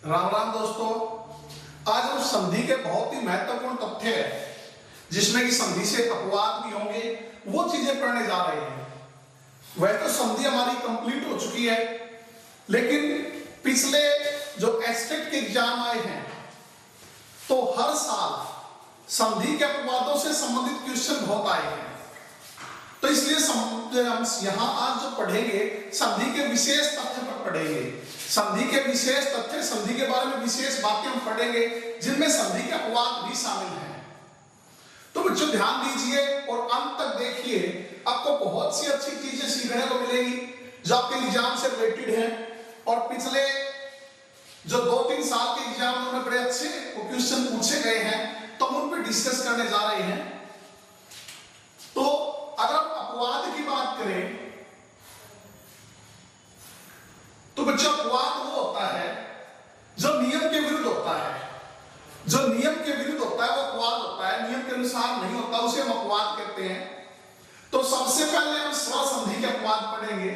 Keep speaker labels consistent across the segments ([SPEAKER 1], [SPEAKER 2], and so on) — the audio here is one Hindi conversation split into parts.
[SPEAKER 1] राम राम दोस्तों। आज हम संधि के बहुत ही महत्वपूर्ण तथ्य है जिसमें कि संधि से अपवाद भी होंगे, वो चीजें पढ़ने जा रहे हैं। वह तो संधि हमारी कंप्लीट हो चुकी है, लेकिन पिछले जो एस्टेट के एग्जाम आए हैं तो हर साल संधि के अपवादों से संबंधित क्वेश्चन बहुत आए हैं। तो इसलिए हम यहाँ आज जो पढ़ेंगे संधि के विशेष तथ्य पर पढ़ेंगे। संधि के विशेष तथ्य, संधि के बारे में विशेष बातें हम पढ़ेंगे जिनमें संधि के अपवाद भी शामिल हैं। तो बच्चों ध्यान दीजिए और अंत तक देखिए, आपको बहुत सी अच्छी चीजें सीखने को मिलेगी जो आपके एग्जाम से रिलेटेड है। और पिछले जो 2-3 साल के एग्जाम में बड़े अच्छे क्वेश्चन पूछे गए हैं तो हम उन पर डिस्कस करने जा रहे हैं। तो अगर आप अपवाद की बात करें तो बच्चों अपवाद वो होता है जो नियम के विरुद्ध होता है। जो नियम के विरुद्ध होता है वो अपवाद होता है, नियम के अनुसार नहीं होता उसे हम अपवाद कहते हैं। तो सबसे पहले हम स्वर संधि के अपवाद पढ़ेंगे।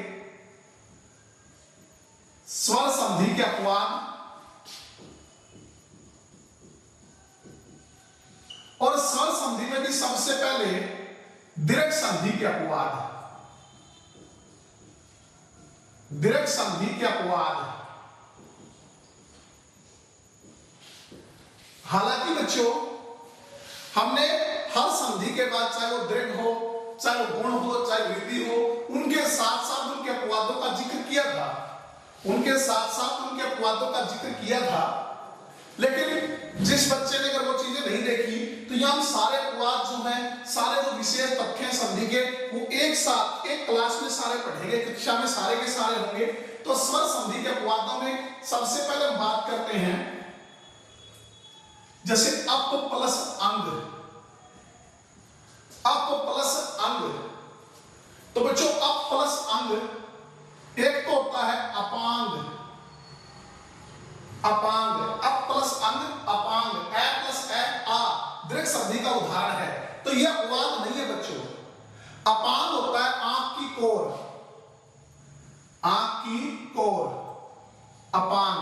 [SPEAKER 1] स्वर संधि के अपवाद, और स्वर संधि में भी सबसे पहले दीर्घ संधि के अपवाद। दीर्घ संधि के अपवाद, हालांकि बच्चों हमने हर संधि के बाद, चाहे वो दीर्घ हो, चाहे वो गुण हो, चाहे वृद्धि हो, उनके साथ साथ उनके अपवादों का जिक्र किया था। उनके साथ साथ उनके अपवादों का जिक्र किया था। लेकिन जिस बच्चे ने अगर वो चीजें नहीं देखी तो यहाँ हम सारे अपवाद जो हैं, सारे जो विशेष तथ्य हैं संधि के, वो एक साथ एक क्लास में सारे पढ़ेंगे, कक्षा में सारे के सारे होंगे। तो स्वर संधि के अपवादों में सबसे पहले हम बात करते हैं जैसे अप प्लस अंग। अप प्लस अंग, तो बच्चों अप प्लस अंग एक तो होता है अपांग। अपांग, अप प्लस अंग अपांग, ए प्लस ए आ दीर्घ संधि का उदाहरण है। तो यह अपवाद नहीं है बच्चों। अपांग होता है आंख की कोर, आंख की कोर, अपांग।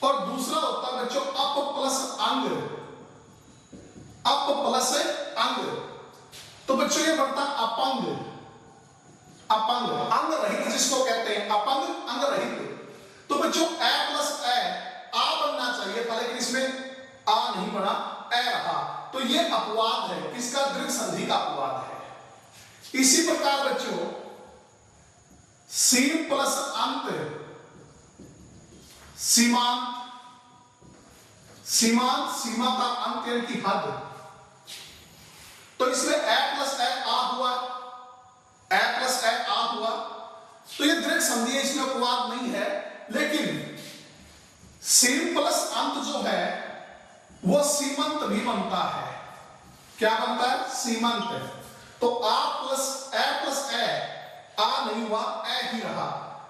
[SPEAKER 1] और दूसरा होता है बच्चों अप प्लस अंग, अप प्लस अंग। तो बच्चों ये बनता है अपंग। अपंग, अंग रहित जिसको कहते हैं, अपंग अंग रहित। तो बच्चों ए प्लस ए आ बनना चाहिए था, लेकिन इसमें आ नहीं बना, ए रहा। तो ये अपवाद है, किसका? दीर्घ संधि का अपवाद है। इसी प्रकार बच्चों सीम प्लस अंत, सीमांत। सीमांत, सीमा का अंत यानी कि हद। तो इसमें ए प्लस ए आ हुआ, ए प्लस ए आ हुआ। तो ये दीर्घ संधि है, इसमें अपवाद नहीं है। लेकिन सीम प्लस अंत जो है वो सीमंत भी बनता है। क्या बनता है? सीमंत। तो आ प्लस ए आ नहीं हुआ, ए ही रहा।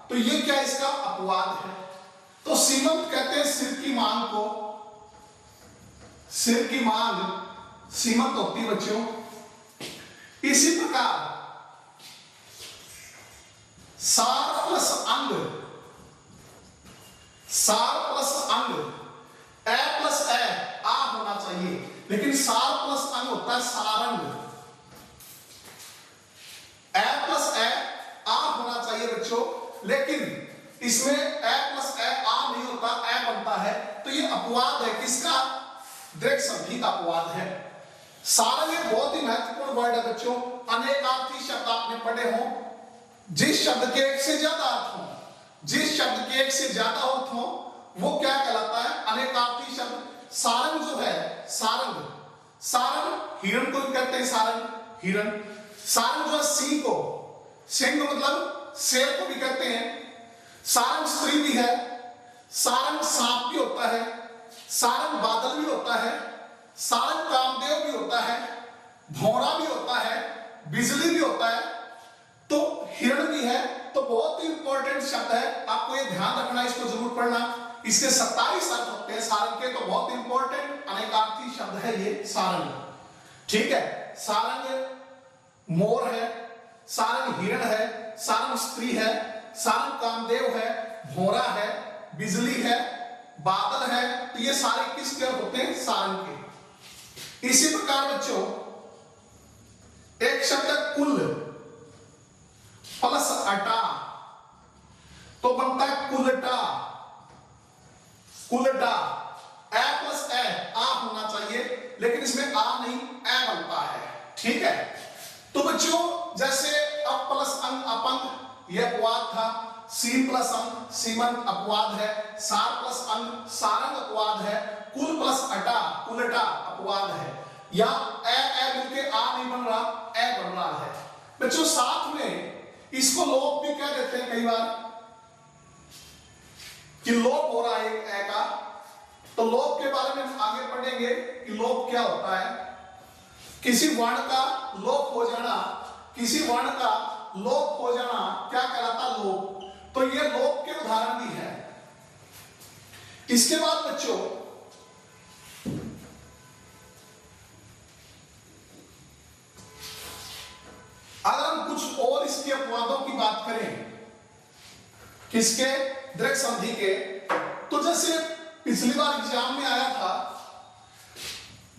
[SPEAKER 1] तो ये क्या इसका अपवाद है? तो सीमंत कहते हैं सिर की मांग को। सिर की मांग सीमंत होती है बच्चों। इसी प्रकार सार प्लस अंग, सार प्लस अंग, ए प्लस ए आ होना चाहिए, लेकिन सार प्लस अंग होता है सारंग। ए प्लस ए आ होना चाहिए बच्चों, लेकिन इसमें ए प्लस ए आ नहीं होता, ए बनता है। तो ये अपवाद है, किसका? दीर्घ संधि का अपवाद है। सारंग एक बहुत ही महत्वपूर्ण वर्ड है बच्चों। अनेकार्थी शब्द आपने पढ़े हो, जिस शब्द के एक से ज्यादा अर्थ हो, जिस शब्द के एक से ज्यादा अर्थ हो वो क्या कहलाता है? अनेकार्थी शब्द। सारंग जो है, सारंग, सारंग हिरण को कहते हैं, सारंग हिरण। सारंग जो है सिंह को, सिंह मतलब शेर को भी कहते हैं। सारंग स्त्री भी है, सारंग सांप भी होता है, सारंग बादल भी होता है, सारंग कामदेव भी होता है, भौरा भी होता है, बिजली भी होता है, तो हिरण भी है। तो बहुत ही इंपॉर्टेंट शब्द है, आपको ये ध्यान रखना, इसको जरूर पढ़ना। इसके 27 अर्थ होते हैं सारंग के, तो बहुत इंपॉर्टेंट अनेकार्थी शब्द है ये सारंग। ठीक है, सारंग मोर है, सारंग हिरण है, सारंग स्त्री है, सारंग कामदेव है, भौरा है, बिजली है, बादल है, तो ये सारे किसके अर्थ होते हैं? सारंग के। इसी प्रकार बच्चों एक शब्द है कुल प्लस अटा, तो बनता है कुलटा। कुलटा ए प्लस ए आ होना चाहिए, लेकिन इसमें आ नहीं ए बनता है। ठीक है, तो बच्चों जैसे अप प्लस अंग अपंग यह अपवाद था, सी प्लस अंग सीमंत अपवाद है, सार प्लस अंग सारंग अपवाद है, कुल प्लस अटा कुलटा अपवाद है। या ए मिलके आ नहीं बन रहा, ए बन रहा है। बच्चों साथ में इसको लोप भी कह देते हैं कई बार कि लोप हो रहा है एक ए का, तो लोप के बारे में हम आगे पढ़ेंगे कि लोप क्या होता है। किसी वर्ण का लोप हो जाना, किसी वर्ण का लोप हो जाना क्या कहलाता? लोप। तो ये लोप के उदाहरण भी है। इसके बाद बच्चों अगर हम कुछ और इसके अपवादों की बात करें, किसके? दृढ़ संधि के। तो जैसे पिछली बार एग्जाम में आया था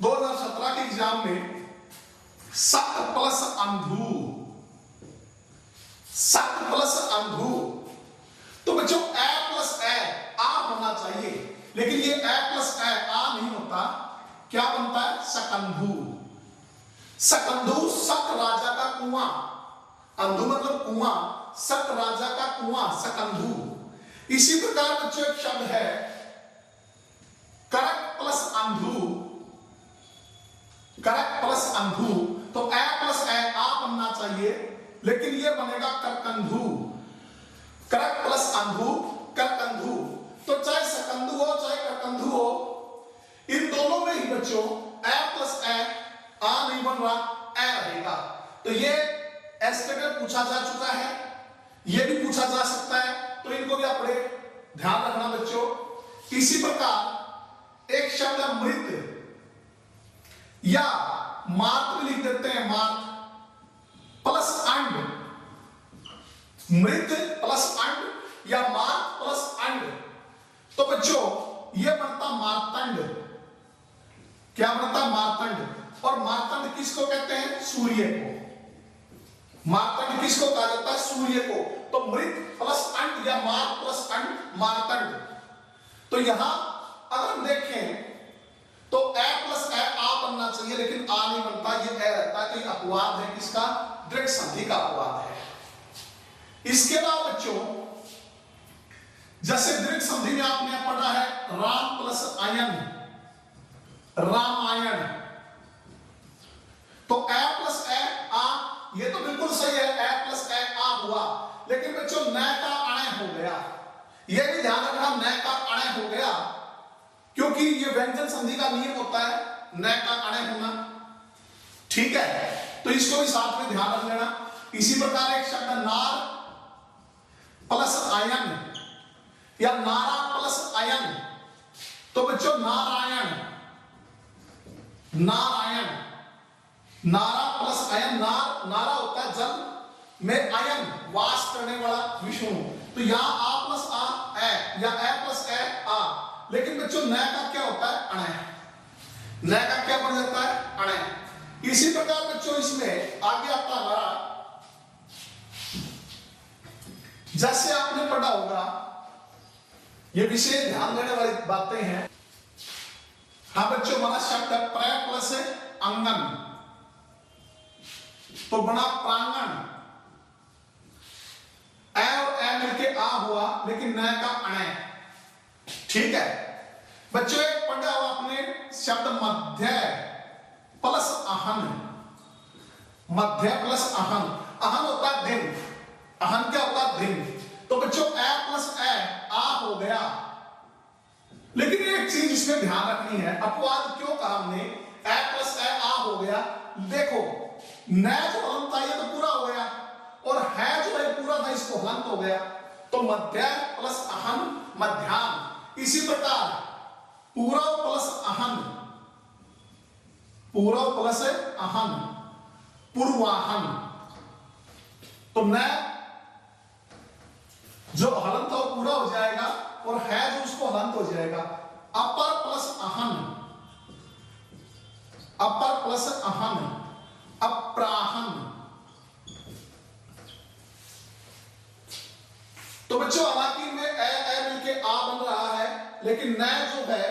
[SPEAKER 1] 2017 के एग्जाम में सक प्लस अंधु, सक प्लस अंधु, तो बच्चों ए प्लस ए आ होना चाहिए, लेकिन ये ए प्लस ए आ नहीं होता, क्या बनता है? सकंधु। सकंधु सक राजा का कुआं, अंधु मतलब कुआं, सक राजा का कुआं सकंधु। इसी प्रकार बच्चों एक शब्द है करक प्लस अंधु, करक प्लस अंधु, तो ए प्लस ए आ बनना चाहिए, लेकिन ये बनेगा करकंधु। करक प्लस अंधु करकंधु, तो चाहे सकंधु हो चाहे करकंधु हो, इन दोनों में ही बच्चों ए प्लस ए आ नहीं बन रहा, ए रहेगा। तो ये एस्टेटर पूछा जा चुका है, ये भी पूछा जा सकता है, तो इनको भी आप ध्यान रखना बच्चों। इसी प्रकार एक शब्द है मृत, या मार्त भी लिख देते हैं, मार्त प्लस अंड, मृत प्लस अंड या मार्त प्लस अंड, तो बच्चों यह बनता मार्तंड। क्या बनता? मार्तंड। और मार्तंड किसको कहते हैं? सूर्य को। मार्तंड किसको कहा जाता है? सूर्य को। तो मृत प्लस अंड या मार्त प्लस अंड मार्तंड। तो यहां अगर हम देखें तो ए प्लस ए आ बनना चाहिए, लेकिन आ नहीं बनता, ये ए रहता है, तो ये अपवाद है, किसका? दृढ़ संधि का अपवाद है। इसके अलावा बच्चों जैसे दृढ़ संधि में आपने पढ़ा है राम प्लस आयन, रामायण, तो ए प्लस ए आ, ये तो बिल्कुल सही है, ए प्लस ए आ हुआ, लेकिन बच्चों न का अणय हो गया, ये भी ध्यान रखना, न का अणय हो गया, क्योंकि ये व्यंजन संधि का नियम होता है न का अणय होना। ठीक है, तो इसको भी साथ में ध्यान रख लेना। इसी प्रकार एक शब्द नार प्लस आयन या नारा प्लस आयन, तो बच्चों नारायण, नारायण, नारा प्लस आयन, नार नारा होता है जल में, आयन वास करने वाला विष्णु, तो यहां आ प्लस आ ए या ए प्लस ए आ, लेकिन बच्चों न का क्या होता है? अणय। न का क्या बन जाता है? अणय। इसी प्रकार बच्चों इसमें आगे आता हमारा, जैसे आपने पढ़ा होगा, ये विषय ध्यान देने वाली बातें हैं। हाँ बच्चों, हमारा शब्द है प्र प्लस अंगन, तो बना प्रांगण, ए और ए मिलके आ हुआ, लेकिन न का अणय। ठीक है बच्चों, एक पढ़ा हुआ आपने शब्द मध्य प्लस अहन, मध्य प्लस अहन, अहन होता है दिन, अहन क्या होता है? दिन। तो बच्चों ए प्लस ए आ हो गया, लेकिन एक चीज इसमें ध्यान रखनी है, अपवाद क्यों कहा हमने? ए प्लस ए आ हो गया, देखो न जो हलन था ये तो पूरा हो गया, और है जो है पूरा था, इसको हलंत हो गया, तो मध्य प्लस अहन मध्याह्न। इसी प्रकार पूरव प्लस अहन, पूरव प्लस अहन पूर्वाहन, तो न जो हलन था वो पूरा हो जाएगा, और है जो उसको हलंत हो जाएगा। अपर प्लस अहन, अपर प्लस अहन, अप्राहन। तो बच्चों हालांकि में ए मिलके आ बन रहा है, लेकिन न जो है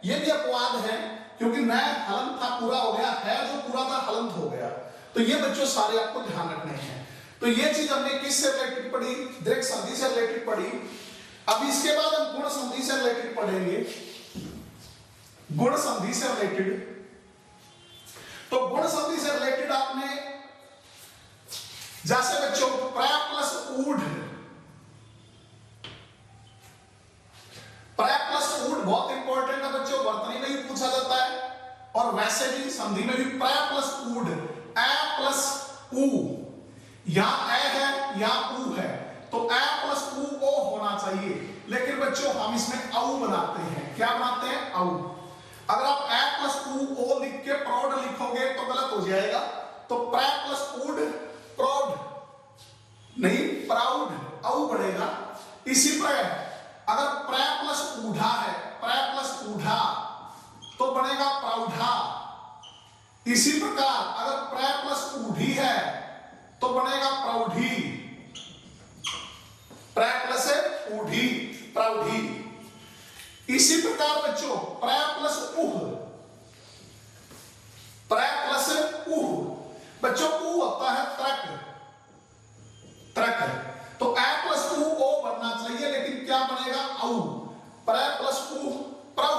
[SPEAKER 1] ये भी अपवाद है, क्योंकि न हलंत था पूरा हो गया, है जो पूरा था हलंत हो गया। तो ये बच्चों सारे आपको ध्यान रखने हैं। तो ये चीज हमने किससे रिलेटेड पढ़ी? दृक संधि से रिलेटेड पढ़ी। अब इसके बाद हम गुण संधि से रिलेटेड पढ़ेंगे, गुण संधि से रिलेटेड। तो गुण संधि से रिलेटेड आपने जैसे बच्चों प्र प्लस ऊढ़, प्र प्लस ऊढ़ बहुत इंपॉर्टेंट है बच्चों, वर्तनी में भी पूछा जाता है और वैसे भी संधि में भी। प्र प्लस ऊढ़, ए प्लस ऊ, यहां ए है यहां ऊ है, तो ए प्लस ऊ ओ होना चाहिए। लेकिन बच्चों हम इसमें औ बनाते हैं। क्या बनाते हैं? औ। अगर आप ए प्लस ऊ ओ लिख के प्रौढ़ लिखोगे तो गलत हो जाएगा। तो प्र प्लस ऊढ़ प्रौढ़ नहीं, प्राउड, औ बढ़ेगा। इसी प्रकार अगर प्र प्लस ऊढ़ा है, प्र प्लस ऊढ़ा तो बनेगा प्रौढ़ा। इसी प्रकार अगर प्र प्लस ऊढ़ी है तो बनेगा प्रौढ़ी, प्र प्लस ऊढ़ी, प्रौढ़ी। इसी प्रकार बच्चों प्र प्लस उह, प्र प्लस उह, बच्चों ऊ होता है त्रक, त्रक। तो ए प्लस ऊ ओ बनना चाहिए, लेकिन क्या बनेगा? औ। प्र प्लस ऊ प्रौ,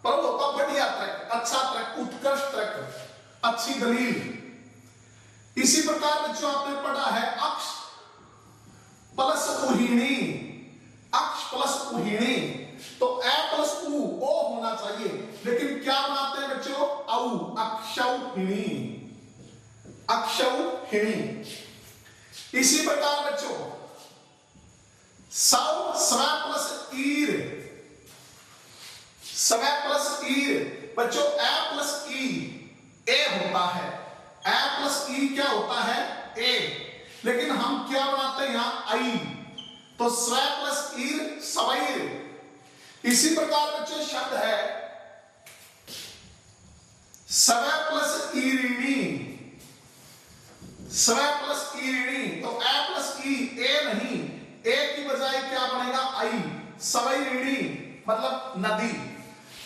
[SPEAKER 1] प्रौ होता बढ़िया त्रक, अच्छा त्रक, उत्कृष्ट त्रक, अच्छी दलील। इसी प्रकार बच्चों आपने पढ़ा है अक्ष प्लस उहीणी, अक्ष प्लस उहीणी, तो ए प्लस ऊ ओ होना चाहिए, लेकिन क्या बनाते हैं बच्चों? औ, अक्षौहिणी, अक्षौहिणी। इसी प्रकार बच्चों सव, स्व प्लस ईर, स्व प्लस ईर, बच्चों ए प्लस ई ए होता है, ए प्लस ई क्या होता है? ए। लेकिन हम क्या बनाते हैं यहां? आई, तो स्व प्लस ईर सवैर। इसी प्रकार बच्चों शब्द है स्व प्लस ईरिणी, स्व प्लस ईरिणी, तो ए प्लस ई ए नहीं, ए की बजाय क्या बनेगा? आई, सवैरिणी मतलब नदी,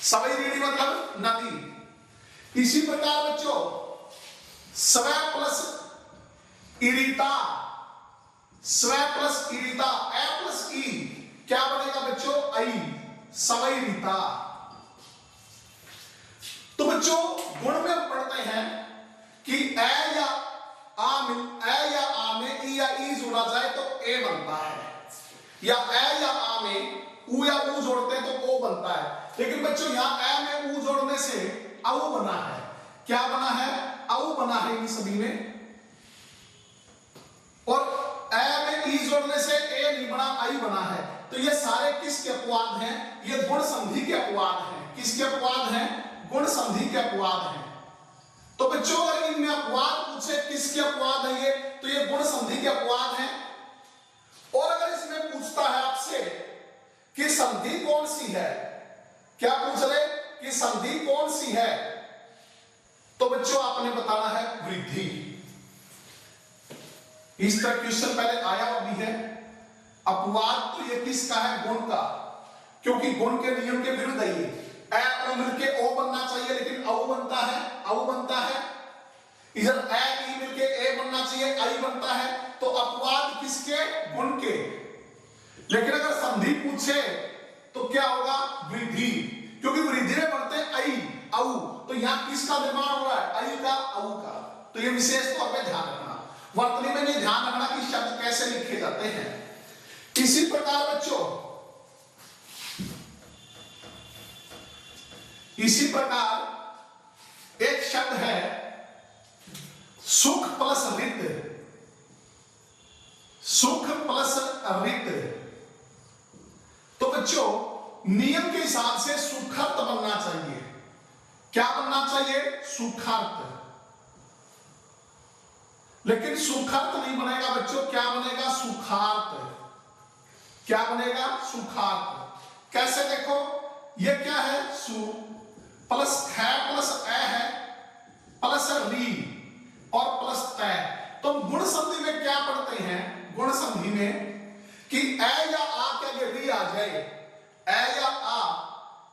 [SPEAKER 1] सवैरिणी मतलब नदी। इसी प्रकार बच्चों स्व प्लस इरिता, स्व प्लस इरिता, ए प्लस ई क्या बनेगा बच्चों? आई, सवैरिता। तो बच्चों गुण में हम पढ़ते हैं कि ए या आ में, ए या आ में ई या ई जोड़ा जाए तो ए बनता है, या ए या आ में ऊ या ऊ जोड़ते हैं तो ओ बनता है। लेकिन बच्चों यहां ए में ऊ जोड़ने से औ बना है। क्या बना है? औ बना है इन सभी में। और ए में ई जोड़ने से ए नहीं बना, आई बना है। तो ये सारे किसके अपवाद हैं? ये गुण संधि के अपवाद हैं। किसके अपवाद हैं? गुण संधि के अपवाद हैं। तो बच्चों अगर इनमें अपवाद पूछे किसके अपवाद है ये, तो ये गुण संधि के अपवाद हैं। और अगर इसमें पूछता है आपसे कि संधि कौन सी है, क्या पूछ रहे कि संधि कौन सी है, तो बच्चों आपने बताना है वृद्धि। इस तरह क्वेश्चन पहले आया हुआ भी है। अपवाद तो ये किसका है? गुण का, क्योंकि गुण के नियम के विरुद्ध है ये। ए ओ मिलके ओ बनना चाहिए, लेकिन औ बनता है, औ बनता है। इधर ए ई मिलके ए बनना चाहिए, आई बनता है। तो अपवाद किसके? गुण के। लेकिन अगर संधि पूछे तो क्या होगा? वृद्धि, क्योंकि वृद्धि में बढ़ते आई, औ। तो यहां किसका निर्माण हो रहा है? आई का, औ का। तो ये विशेष तौर पे ध्यान रखना। वर्तनी में ये ध्यान रखना कि शब्द कैसे लिखे जाते हैं। इसी प्रकार बच्चों, इसी प्रकार एक शब्द है सुख प्लस रित, सुख प्लस रित। तो बच्चों नियम के हिसाब से सुखार्थ बनना चाहिए। क्या बनना चाहिए? सुखार्थ। लेकिन सुखार्थ नहीं बनेगा बच्चों, क्या बनेगा? सुखार्थ। क्या बनेगा? सुखार्थ। कैसे? देखो ये क्या है? सु प्लस है प्लस ए है प्लस री और प्लस तय। तो गुण संधि में क्या पढ़ते हैं? गुण संधि में कि ए या आ के आगे री आ जाए, ए या आ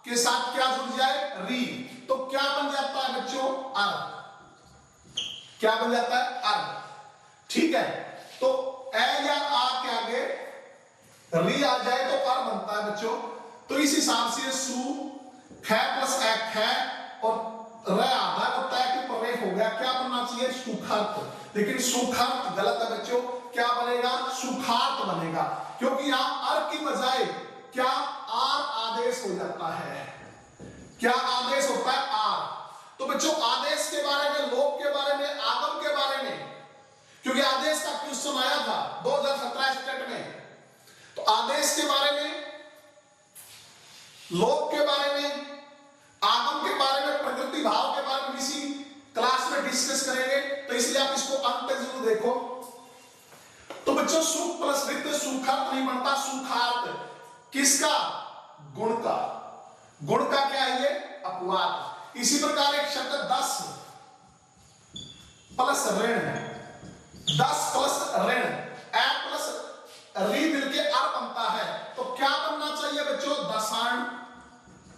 [SPEAKER 1] के साथ क्या जुड़ जाए? री। तो क्या बन जाता है बच्चों? अर। क्या बन जाता है? अर। ठीक है, तो ए या आ के आगे री आ जाए तो अर बनता है बच्चों। तो इस हिसाब से सु ख प्लस ए ख और र आधा और तय के पर हो गया। क्या बनना चाहिए? सुखार्थ। लेकिन सुखार्थ गलत है बच्चों। क्या बनेगा? सुखार्थ बनेगा, क्योंकि यहां अर की बजाय क्या आर आदेश हो जाता है। क्या आदेश होता है? आर। तो बच्चों आदेश के बारे में, लोक के बारे में, आगम के बारे में, क्योंकि आदेश का क्वेश्चन आया था 2017 स्टेट में, तो आदेश के बारे में, लोक के बारे में, आगम के बारे में, प्रकृति भाव के बारे में इसी क्लास में डिस्कस करेंगे। तो इसलिए आप इसको अंत तक जरूर देखो। तो बच्चों सुख प्लस रिक्त सुखार्थ नहीं बनता, सुखार्थ। किसका? गुण का। गुण का क्या है? ये अपवाद। इसी प्रकार एक शब्द 10 प्लस ऋण है, 10 प्लस ऋण, ए प्लस री मिलके अर बनता है। तो क्या बनना चाहिए बच्चों? दशाण।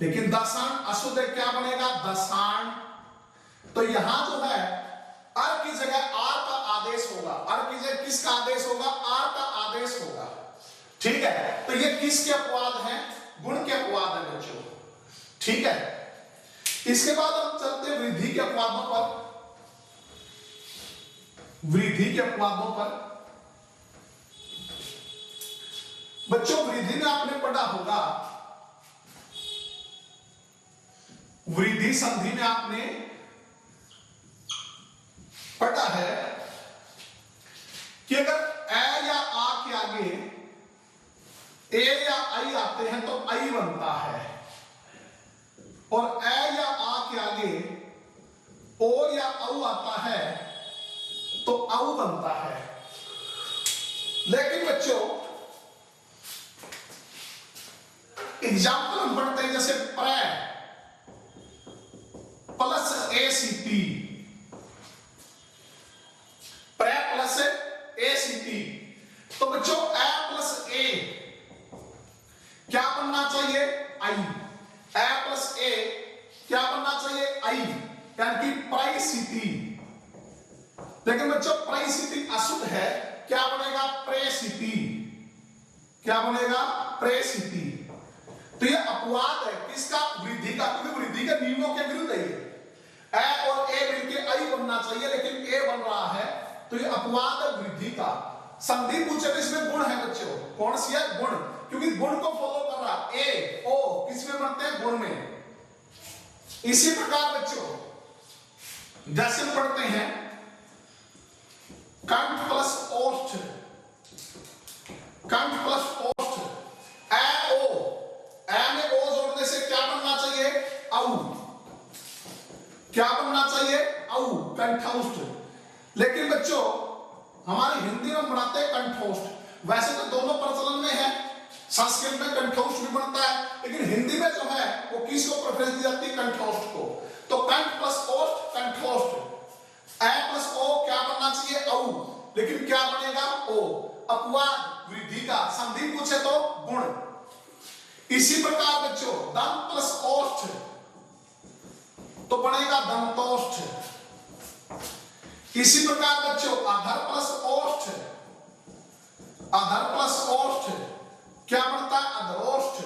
[SPEAKER 1] लेकिन दशाण अशुद्ध है, क्या बनेगा? दशाण। तो यहां जो है अर की जगह आर का आदेश होगा। अर की जगह किसका आदेश होगा? आर का आदेश होगा। ठीक है, तो ये किसके अपवाद हैं? गुण के अपवाद है बच्चों। ठीक है, इसके बाद हम चलते हैं वृद्धि के अपवादों पर। वृद्धि के अपवादों पर बच्चों वृद्धि में आपने पढ़ा होगा, वृद्धि संधि में आपने पढ़ा है कि अगर ए या आ के आगे ए या आई आते हैं तो आई बनता है, और ए या आ के आगे ओ या औ आता है तो औ बनता है। लेकिन बच्चों एग्जाम्पल हम पढ़ते हैं, जैसे प्र प्लस ए सी टी, प्र प्लस ए सी टी। तो बच्चों ए प्लस ए क्या बनना चाहिए? आई। ए प्लस ए क्या बनना चाहिए? आई, यानी कि प्राइसिटी। लेकिन बच्चों प्राइसिटी अशुद्ध है, क्या बनेगा? प्रेसिटी। क्या बनेगा? प्रेसिटी। तो ये अपवाद है किसका? वृद्धि का, क्योंकि वृद्धि के नियमों के विरुद्ध है ये। ए और ए मिलके आई बनना चाहिए, लेकिन ए बन रहा है, तो ये अपवाद है वृद्धि का। संधि पूछे तो इसमें गुण है बच्चों। कौन सी है? गुण, क्योंकि गुण को फॉलो कर रहा। ए ओ किसमें बनते हैं? गुण में। इसी प्रकार बच्चों जैसे हम पढ़ते हैं कंठ प्लस ओष्ठ, कंठ प्लस ओष्ठ, ए ओ, ए में ओ जोड़ने से क्या बनना चाहिए? औ। क्या बनना चाहिए? औ, कंठौष्ठ। लेकिन बच्चों हमारी हिंदी में पढ़ाते हैं कंठौष्ठ। वैसे तो दोनों प्रचलन में है, संस्कृत में कंठौष्ठ भी बनता है, लेकिन हिंदी में जो है वो किसको प्रेफरेंस दी जाती है? कंठौष्ठ को। तो कंठ प्लस ओष्ठ, कंठौष्ठ। ए प्लस ओ क्या बनना चाहिए? औ। लेकिन क्या बनेगा? ओ। अपवाद वृद्धि का। संधि पूछे तो गुण। इसी प्रकार बच्चों दंत प्लस ओष्ठ तो बनेगा दंतोष्ठ। इसी प्रकार बच्चों अधर प्लस ओष्ठ, अधर प्लस ओष्ठ क्या बनता है? अधरोष्ठ।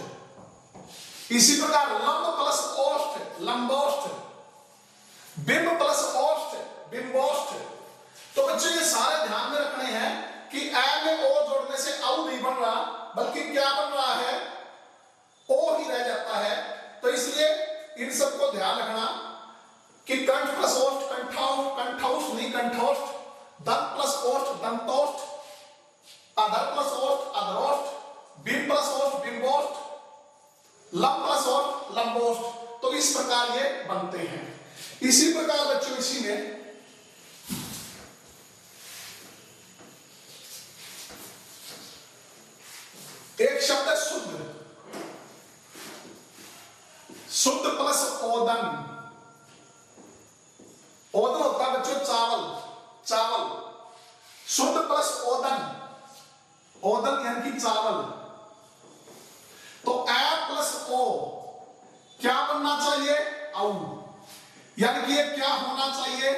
[SPEAKER 1] इसी प्रकार लंब प्लस ओष्ठ, लंबोष्ठ। बिंब प्लस ओष्ठ, बिंबोष्ठ। तो बच्चों ये सारे ध्यान में रखने हैं कि ए में ओ जोड़ने से औ नहीं बन रहा, बल्कि क्या बन रहा है? ओ ही रह जाता है। तो इसलिए इन सबको ध्यान रखना कि कंठ प्लस ओष्ठ कंठौष्ठ, कंठौष्ठ नहीं कंठोष्ठ। दंत प्लस ओष्ठ दंतोष्ठ, अधर प्लस ओष्ठ अधरोष्ठ, बिंब प्लस ओष्ठ बिंबोष्ठ, लंब प्लस ओष्ठ लंबोष्ठ। तो इस प्रकार ये बनते हैं। इसी प्रकार बच्चों इसी में एक शुद्ध प्लस ओदन, ओदन होता है बच्चों चावल, चावल, शुद्ध प्लस ओदन, ओदन यानी कि चावल, तो ए प्लस ओ क्या बनना चाहिए, औ, यानी कि ये क्या होना चाहिए,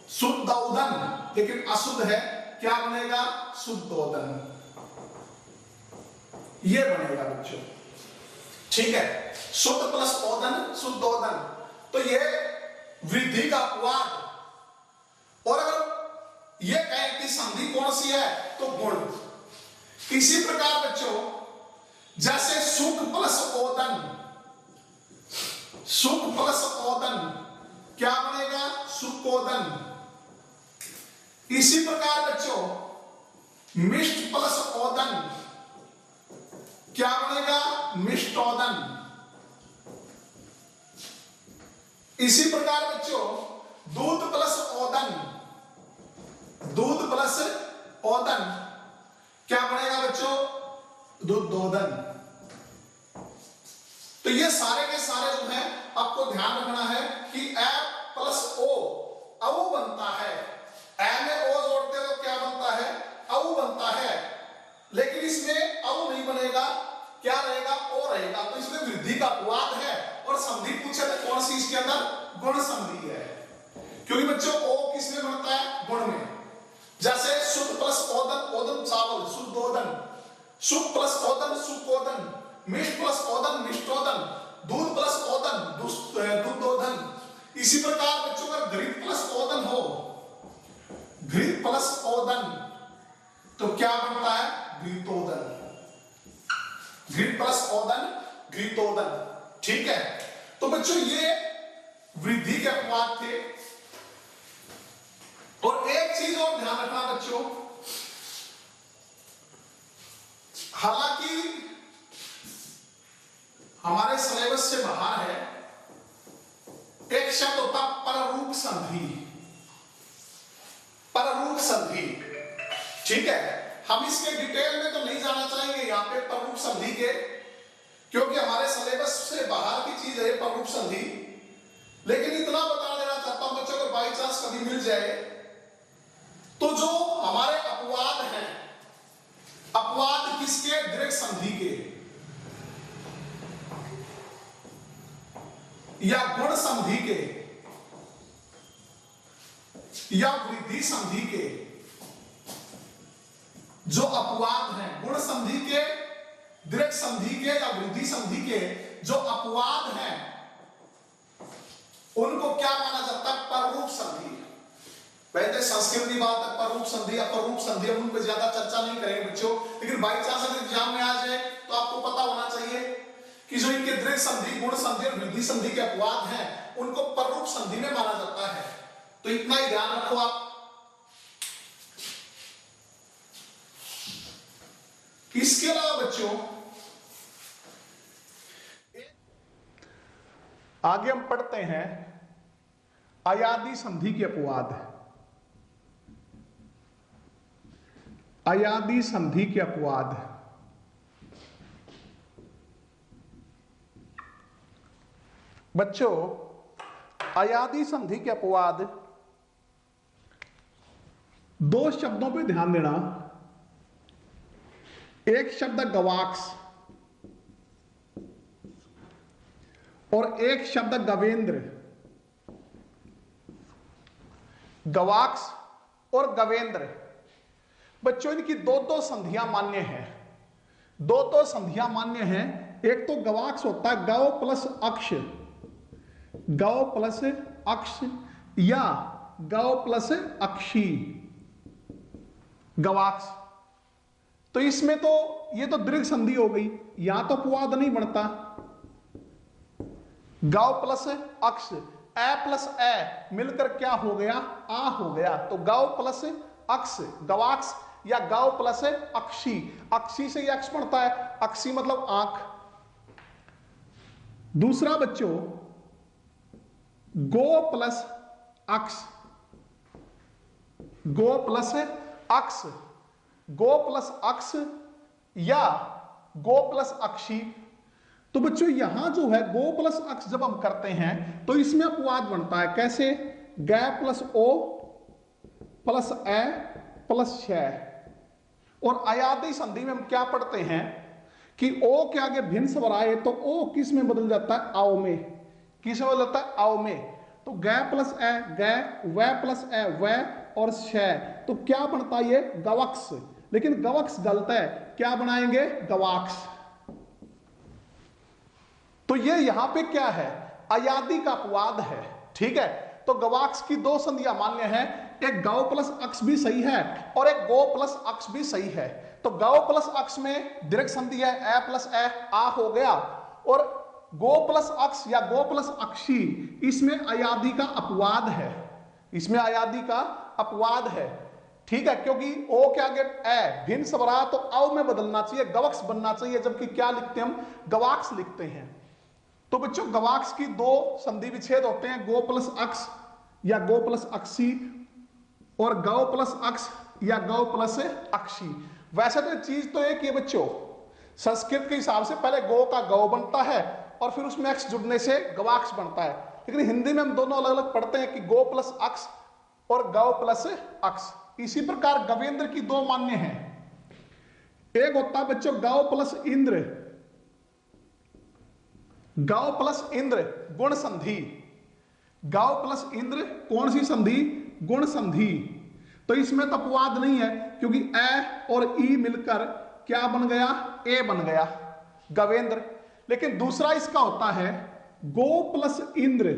[SPEAKER 1] शुद्ध ओदन, लेकिन अशुद्ध है, क्या बनेगा, शुद्ध ओदन, ये बनेगा बच्चों, ठीक है, शुद्ध प्लस ओदन, शुद्ध ओदन, तो ये वृद्धि का अपवाद। और अगर ये कहें कि संधि कौन सी है, तो गुण। इसी प्रकार बच्चों जैसे सुख प्लस ओदन, सुख प्लस ओदन क्या बनेगा, सुकोदन। इसी प्रकार बच्चों मिष्ट प्लस ओदन क्या बनेगा, मिष्टोदन। इसी प्रकार बच्चों दूध प्लस ओदन, दूध प्लस ओदन क्या बनेगा बच्चों, दूधोदन। तो ये सारे के सारे जो है आपको ध्यान रखना है कि ए प्लस ओ औ बनता है, ए में ओ जोड़ते हो क्या बनता है, औ बनता है, लेकिन इसमें औ नहीं बनेगा, क्या रहेगा, ओ रहेगा, तो इसमें वृद्धि का अपवाद है। और संधि पूछे तो कौन सी इसके अंदर, गुण संधि है, क्योंकि बच्चों ओ किसमें बनता है, गुण में। जैसे शुद्ध प्लस ओदन, ओदन चावल, शुद्धोदन, सुख प्लस ओदन, सुकोदन, मिष्ट प्लस ओदन, मिष्टोदन, दूध प्लस ओदन, दूधोदन। इसी प्रकार बच्चों का घृत प्लस ओदन हो, घृत प्लस ओदन, तो क्या बनता है, घृतोदन, घृत प्लस ओदन, घृतोदन, ठीक है। तो बच्चों ये वृद्धि के अपवाद थे। और एक चीज और ध्यान रखना बच्चों, हालांकि हमारे सिलेबस से बाहर है, एक शब्द होता पररूप संधि, पररूप संधि, ठीक है। हम इसके डिटेल में तो नहीं जाना चाहेंगे यहाँ पे पररूप संधि के, क्योंकि हमारे सिलेबस से बाहर की चीज है पररूप संधि। लेकिन इतना बता देना चाहता हूं बच्चों, अगर बाई चांस कभी मिल जाए तो जो हमारे अपवाद हैं, अपवाद किसके, दीर्घ संधि के या गुण संधि के या वृद्धि संधि के, जो अपवाद हैं गुण संधि के, दीर्घ संधि के या वृद्धि संधि के जो अपवाद हैं, उनको क्या माना जाता है, पररूप संधि। पहले संस्कृत की बात है, पररूप संधि, अपरूप संधि, हम उन पर ज्यादा चर्चा नहीं करेंगे बच्चों। लेकिन बाई चांस अगर एग्जाम में आ जाए तो आपको पता होना चाहिए कि जो इनके दीर्घ संधि, गुण संधि और वृद्धि संधि के अपवाद हैं, उनको पररूप संधि में माना जाता है। तो इतना ही ध्यान रखो आप। इसके अलावा बच्चों आगे हम पढ़ते हैं अयादी संधि के अपवाद। अयादी संधि के अपवाद, बच्चों अयादी संधि के अपवाद दो शब्दों पे ध्यान देना। एक शब्द गवाक्स और एक शब्द गवेंद्र। गवाक्स और गवेंद्र बच्चों, इनकी दो दो संधियां मान्य हैं, दो दो संधियां मान्य हैं। एक तो गवाक्स होता है गव प्लस अक्ष, गव प्लस अक्ष या गव प्लस अक्षी, गवाक्स। तो इसमें तो ये तो दीर्घ संधि हो गई, यहां तो अपवाद नहीं बनता। गव प्लस अक्ष, ए प्लस ए मिलकर क्या हो गया, आ हो गया। तो गव प्लस अक्ष गवाक्स या गव प्लस अक्षी, अक्षी से अक्ष पड़ता है, अक्षी मतलब आंख। दूसरा बच्चों गो प्लस अक्ष, गो प्लस अक्ष, गो प्लस अक्ष या गो प्लस अक्षी। तो बच्चों यहां जो है गो प्लस अक्स जब हम करते हैं तो इसमें अपवाद बनता है, कैसे? ग प्लस ओ प्लस ए प्लस छ। और अयादी संधि में हम क्या पढ़ते हैं कि ओ के आगे भिन्न स्वर आए तो ओ किस में बदल जाता है? आओ में। किस में बदल जाता है? आओ में। तो ग प्लस ए ग, व प्लस ए व और छ, तो क्या बनता है? ये गवक्स। लेकिन गवक्स गलत है, क्या बनाएंगे? गवाक्स। तो ये यहां पे क्या है? अयादी का अपवाद है। ठीक है, तो गवाक्स की दो संधियां मान्य है, एक गौ प्लस अक्स भी सही है और एक गो प्लस अक्स भी सही है। तो गौ प्लस अक्स में दीर्घ संधि है ए प्लस ए, आ हो गया, और गो प्लस अक्स या गो प्लस अक्षी, इसमें अयादी का अपवाद है। इसमें अयादी का अपवाद है। ठीक है, क्योंकि ओ के आगे ए भिन्न स्वर आया तो औ में बदलना चाहिए, गवक्स बनना चाहिए, जबकि क्या लिखते हैं हम? गवाक्स लिखते हैं। तो बच्चों गवाक्स की दो संधि विच्छेद होते हैं, गो प्लस अक्स या गो प्लस अक्षी और गौ प्लस अक्स या गौ प्लस अक्षी। वैसे तो चीज तो एक ही है बच्चों, संस्कृत के हिसाब से पहले गो का गौ बनता है और फिर उसमें अक्स जुड़ने से गवाक्स बनता है, लेकिन हिंदी में हम दोनों अलग अलग पढ़ते हैं कि गो प्लस अक्स और गौ प्लस अक्स। इसी प्रकार गवेंद्र की दो मान्य हैं, एक होता है बच्चों गौ प्लस इंद्र, गौ प्लस इंद्र गुण संधि। गौ प्लस इंद्र कौन सी संधि? गुण संधि। तो इसमें तो अपवाद नहीं है, क्योंकि ए और ई मिलकर क्या बन गया? ए बन गया, गवेंद्र। लेकिन दूसरा इसका होता है गो प्लस इंद्र,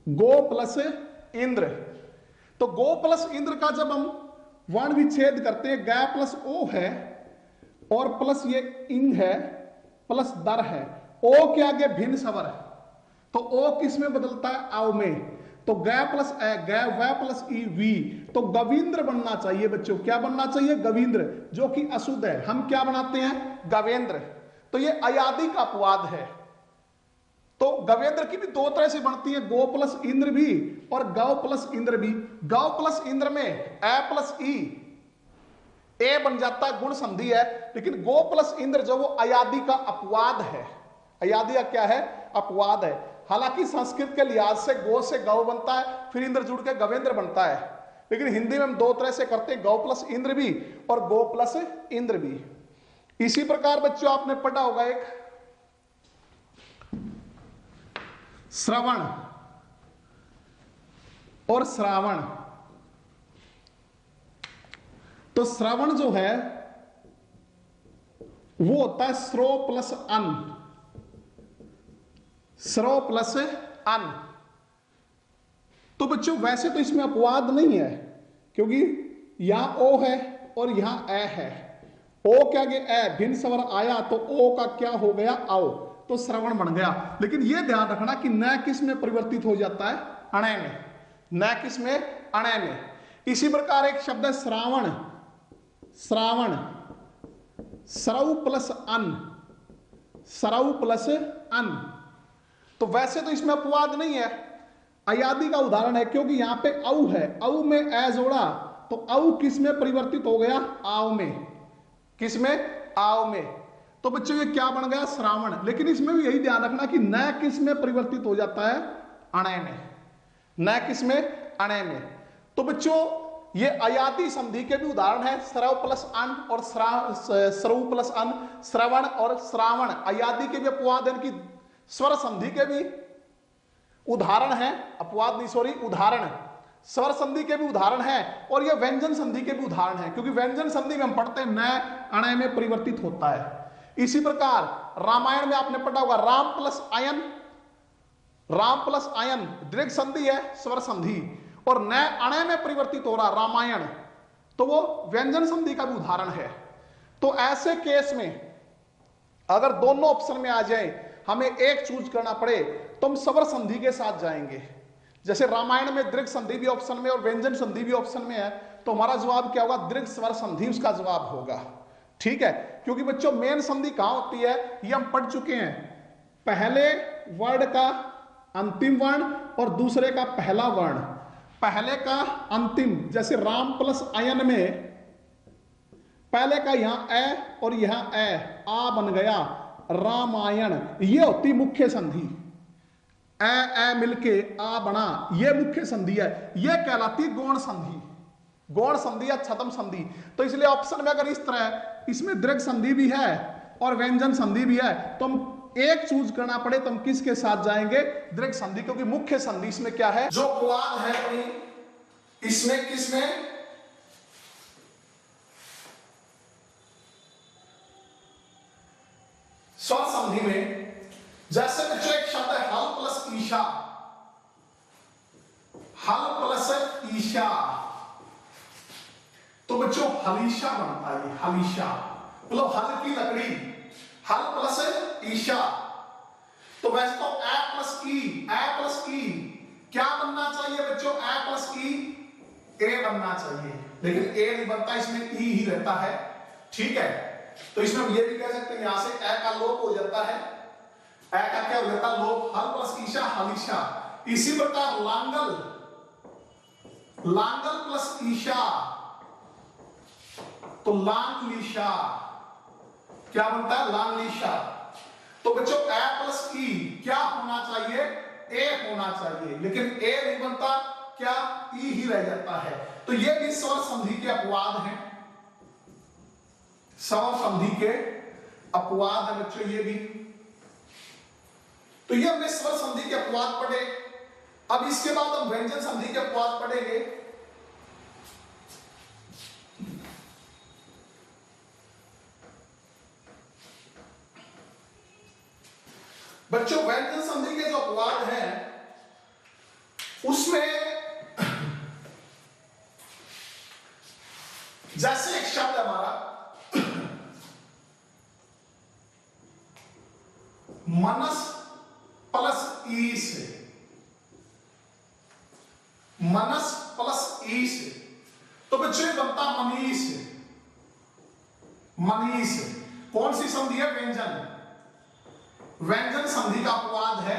[SPEAKER 1] गो प्लस इंद्र। तो गो प्लस इंद्र का जब हम वर्ण विच्छेद करते हैं, ग प्लस ओ है और प्लस ये इंग है प्लस दर है, ओ के आगे भिन्न स्वर है, तो ओ किस में बदलता है? आओ में। तो ग प्लस ए ग, व प्लस ई वी, तो गवींद्र बनना चाहिए बच्चों। क्या बनना चाहिए? गवींद्र, जो कि अशुद्ध है, हम क्या बनाते हैं? गवेंद्र। तो ये अयादी का अपवाद है। तो गवेंद्र की भी दो तरह से बनती है, गो प्लस इंद्र भी और गौ प्लस इंद्र भी। गौ प्लस इंद्र में ए प्लस ई, ए बन जाता है, गुण संधि है, लेकिन गो प्लस इंद्र जो वो अयादी का अपवाद है। अयादी का क्या है? अपवाद है। हालांकि संस्कृत के लिहाज से गो से गौ बनता है, फिर इंद्र जुड़ के गवेंद्र बनता है, लेकिन हिंदी में हम दो तरह से करते हैं, गौ प्लस इंद्र भी और गो प्लस इंद्र भी। इसी प्रकार बच्चों आपने पढ़ा होगा एक श्रवण और श्रावण। तो श्रवण जो है वो होता है श्रो प्लस अन, श्रो प्लस अन। तो बच्चों वैसे तो इसमें अपवाद नहीं है, क्योंकि यहां ओ है और यहां ए है, ओ के आगे ए भिन्न स्वर आया तो ओ का क्या हो गया? आओ, तो श्रवण बन गया। लेकिन यह ध्यान रखना कि न किस में परिवर्तित हो जाता है? अणय में, न किस में? अणय में। इसी प्रकार एक शब्द है श्रावण, श्रावण, सरऊ प्लस अन, सरऊ प्लस अन। तो वैसे तो इसमें अपवाद नहीं है, अयादी का उदाहरण है, क्योंकि यहां पे औ है, औ में ए जोड़ा तो औ किस में परिवर्तित हो गया? आओ में। किस में? आओ में। तो बच्चों ये क्या बन गया? श्रावण। लेकिन इसमें भी यही ध्यान रखना कि न किस में परिवर्तित हो जाता है? अणय में। न किस में? अणय में। तो बच्चों ये अयादी संधि के भी उदाहरण है, श्रव प्लस अन और श्रव प्लस अन, श्रवण और श्रावण। अयादी के भी अपवाद है, कि स्वर संधि के भी उदाहरण है, अपवाद नहीं सॉरी उदाहरण, स्वर संधि के भी उदाहरण है और ये व्यंजन संधि के भी उदाहरण है, क्योंकि व्यंजन संधि में हम पढ़ते हैं न अणय में परिवर्तित होता है। इसी प्रकार रामायण में आपने पढ़ा होगा राम प्लस अयन, राम प्लस अयन दीर्घ संधि है, स्वर संधि, और न अणय में परिवर्तित हो रहा रामायण, तो वो व्यंजन संधि का भी उदाहरण है। तो ऐसे केस में अगर दोनों ऑप्शन में आ जाए, हमें एक चूज करना पड़े, तो हम स्वर संधि के साथ जाएंगे। जैसे रामायण में दीर्घ संधि भी ऑप्शन में और व्यंजन संधि भी ऑप्शन में है, तो हमारा जवाब क्या होगा? दीर्घ स्वर संधि उसका जवाब होगा। ठीक है, क्योंकि बच्चों मेन संधि कहां होती है ये हम पढ़ चुके हैं, पहले वर्ण का अंतिम वर्ण और दूसरे का पहला वर्ण। पहले का अंतिम, जैसे राम प्लस अयन में पहले का यहां ए और यहां ए, आ बन गया, रामायण, ये होती मुख्य संधि। ए मिलके आ बना, ये मुख्य संधि है, ये कहलाती गौण संधि। गौण संधि या छद्म संधि। तो इसलिए ऑप्शन में अगर इस तरह इसमें दीर्घ संधि भी है और व्यंजन संधि भी है, तो हम एक चूज करना पड़े तो हम किसके साथ जाएंगे? दीर्घ संधि, क्योंकि मुख्य संधि इसमें क्या है? जो अपवाद है अपनी, इसमें किसमें? स्वर संधि में। जैसे बच्चों एक शब्द है हल प्लस ईशा, हल प्लस ईशा, तो बच्चों हलीशा बनता है। हलीशा मतलब हल की लकड़ी, हल प्लस ईशा। तो वैसे तो ए प्लस ई क्या बनना चाहिए बच्चों? ए प्लस ई ए बनना चाहिए, लेकिन ए नहीं बनता, इसमें ई ही रहता है। ठीक है, तो इसमें हम ये भी कह सकते हैं यहां से ए का लोप हो जाता है। ए का क्या हो जाता है? लोप। हल प्लस ईशा हलीशा। इसी प्रकार लांगल, लांगल प्लस ईशा तो लांगलीशा, क्या बनता है? लांगलीशा। तो बच्चों ए प्लस ई क्या होना चाहिए? ए होना चाहिए, लेकिन ए नहीं बनता, क्या? ई ही रह जाता है। तो ये भी स्वर संधि के अपवाद हैं, स्वर संधि के अपवाद है बच्चों ये भी। तो ये हमने स्वर संधि के अपवाद पढ़े। अब इसके बाद हम व्यंजन संधि के अपवाद पढ़ेंगे। बच्चों व्यंजन संधि के जो अपवाद हैं उसमें जैसे एक शब्द हमारा मनस प्लस ई से, मनस प्लस ई से, तो बच्चों बनता मनीष। मनीष कौन सी संधि है? व्यंजन। व्यंजन संधि का अपवाद है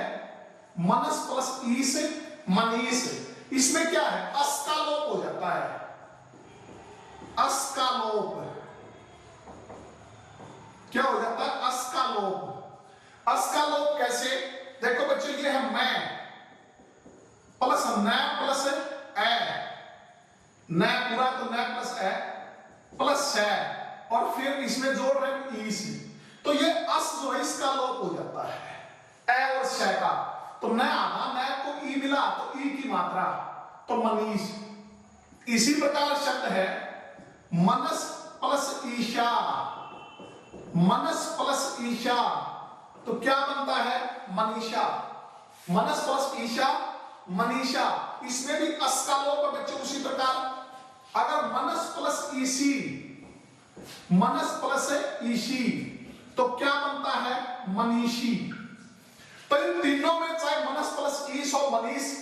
[SPEAKER 1] मनस प्लस ई से मनीष। इसमें क्या है? अस का लोप हो जाता है, अस का लोप। क्या हो जाता है? अस का लोप। अस का लोप कैसे? देखो बच्चों ये है मैं प्लस न प्लस ए, न पूरा तो न प्लस ए प्लस है, और फिर इसमें जोड़ रहे हैं ई से, तो ये अस जो है इसका लोप हो जाता है ए और श का। तो न आना, न को ई मिला तो ई की मात्रा, तो मनीष। इसी प्रकार शब्द है मनस प्लस ईशा, मनस प्लस ईशा, तो क्या बनता है? मनीषा। मनस प्लस ईशा मनीषा। इसमें भी अस का लोप है बच्चों। उसी प्रकार अगर मनस प्लस ईसी, मनस प्लस ईशी, तो क्या बनता है? मनीषी। तो इन तीनों में चाहे मनस प्लस ईश हो मनीष,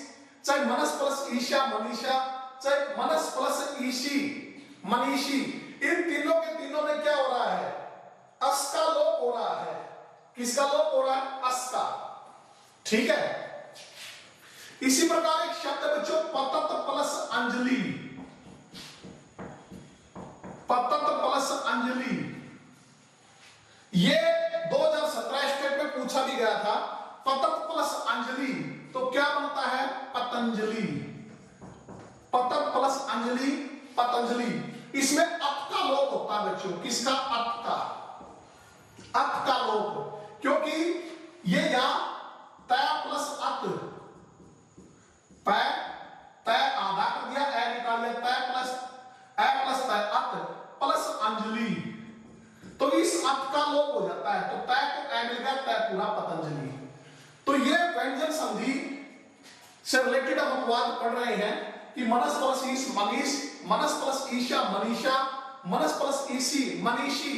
[SPEAKER 1] चाहे मनस प्लस ईशा मनीषा, चाहे मनस प्लस ईशी मनीषी, इन तीनों के तीनों में क्या हो रहा है? अस का लोप हो रहा है। किसका लोप हो रहा है? अस का। ठीक है। इसी प्रकार एक शब्द बच्चों पतत प्लस अंजलि, पतत प्लस अंजलि, ये 2017 स्टेट में पूछा भी गया था। पतत प्लस अंजलि तो क्या बनता है? पतंजलि। पतत प्लस अंजलि पतंजलि। इसमें अत का लोप होता है बच्चों। किसका? अत का। अत का लोप, क्योंकि ये यहां तय प्लस अत, तय आधा कर दिया, ए निकाल दिया, तय प्लस ए प्लस तय अत प्लस अंजलि, तो इस अत का लोप हो जाता है। तो तय को ए मिल गया, तय पूरा पतंजलि। तो ये व्यंजन संधि से रिलेटेड हम अपवाद पढ़ रहे हैं कि मनस प्लस ईश मनीष, मनस प्लस ईशा मनीषा, मनस प्लस ईसी मनीषी।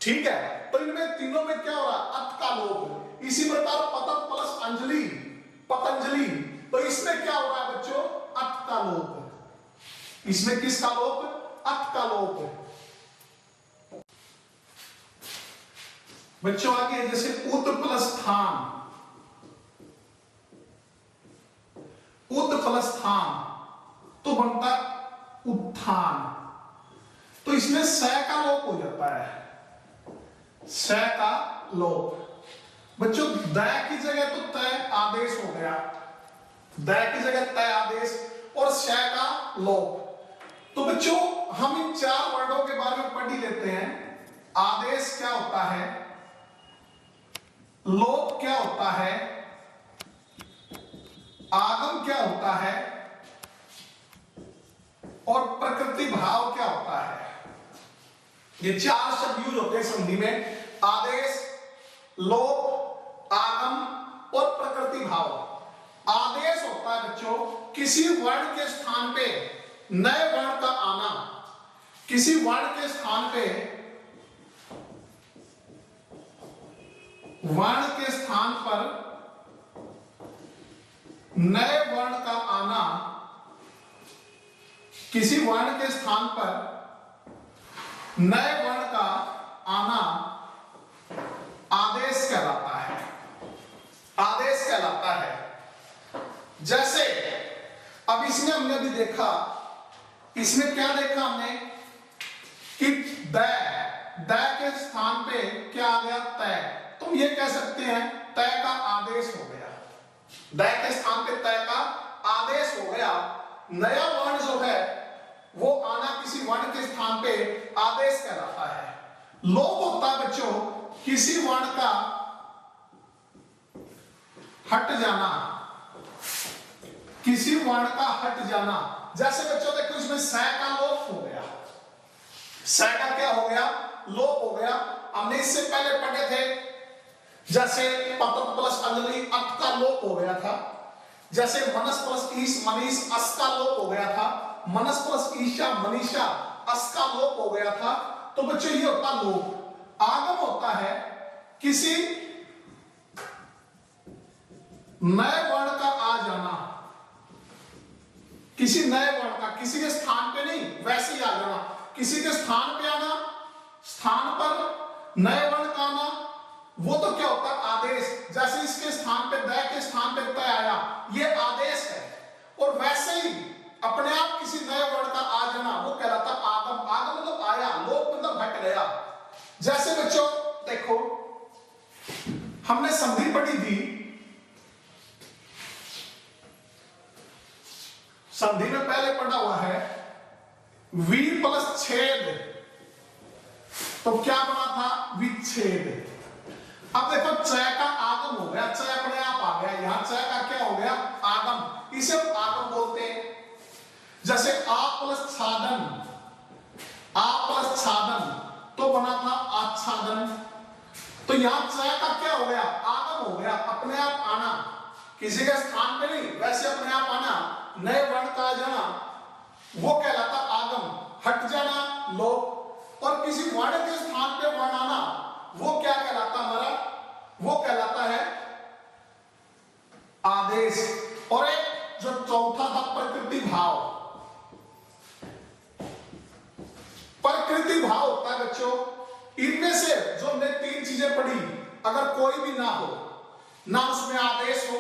[SPEAKER 1] ठीक है। तो इनमें तीनों में क्या हो रहा है? अत का लोप। इसी प्रकार पतत प्लस अंजलि पतंजलि, तो इसमें क्या हो रहा है बच्चों? अत का लोप। इसमें किसका लोप? अत का लोप। बच्चों आगे जैसे उत प्लस स्थान, उत प्लस स्थान तो बनता उत्थान। तो इसमें स का लोप हो जाता है, स का लोप। बच्चों द की जगह तो तय आदेश हो गया, द की जगह तय आदेश और श का लोप। तो बच्चों हम इन चार वर्डों के बारे में पढ़ ही लेते हैं। आदेश क्या होता है, लोप क्या होता है, आगम क्या होता है और प्रकृति भाव क्या होता है। ये चार शब्द यूज होते हैं संधि में, आदेश, लोप, आगम और प्रकृति भाव। आदेश होता है बच्चों किसी वर्ण के स्थान पे नए वर्ण का आना, किसी वर्ण के स्थान पे वर्ण के स्थान पर नए वर्ण का आना, किसी वर्ण के स्थान पर नए वर्ण का आना आदेश कहलाता है, आदेश कहलाता है। जैसे अब इसमें हमने अभी देखा, इसमें क्या देखा हमने कि द के स्थान पे क्या आ गया, तय। तुम ये कह सकते हैं तय का आदेश हो गया, द के स्थान पे तय का आदेश हो गया। नया वर्ण जो है वो आना किसी वर्ण के स्थान पे आदेश कहलाता है। लोप होता है बच्चों किसी वर्ण का हट जाना, किसी वर्ण का हट जाना। जैसे बच्चों देखो इसमें स का लोप हो गया, स का क्या हो गया, लोप हो गया। हमने इससे पहले पढ़े थे जैसे पतत प्लस अंजलि अत का लोप हो गया था, जैसे मनस प्लस ईश मनीष अस का लोप हो गया था, मनस प्लस ईशा मनीषा अस का लोप हो गया था। तो बच्चों ये होता लोप। आगम होता है किसी नए वर्ण का आ जाना, किसी नए वर्ण का, किसी के स्थान पे नहीं वैसे ही आ जाना, किसी के स्थान पे आना, स्थान पर नए वर्ण का आना, वो तो क्या होता है आदेश। जैसे इसके स्थान पे द के स्थान पे तय आया, ये आदेश है। और वैसे ही अपने आप किसी नए वर्ण का आ जाना वो कहलाता आगम। आगम मतलब आया, लोप मतलब हट गया। जैसे बच्चों देखो हमने संधि पढ़ी थी, संधि में पहले पढ़ा हुआ है वी प्लस छेद, तो क्या बना था विच्छेद। अब देखो च का आगम हो गया, च अपने आप आ गया, यहां च का क्या हो गया आगम, इसे आगम बोलते हैं। जैसे आ प्लस छादन, आ प्लस छादन तो बना था आच्छादन। तो यहां च का क्या हो गया आगम हो गया, अपने आप आना, किसी के स्थान पे नहीं वैसे अपने आप आना, नए वर्ण का आ जाना वो कहलाता आगम। हट जाना लोप, और किसी वर्ण के स्थान पे वर्ण आना वो क्या कहलाता हमारा, वो कहलाता है आदेश। और एक जो चौथा था प्रकृति भाव। प्रकृति भाव होता है बच्चों इनमें से जो हमने तीन चीजें पढ़ी, अगर कोई भी ना हो, ना उसमें आदेश हो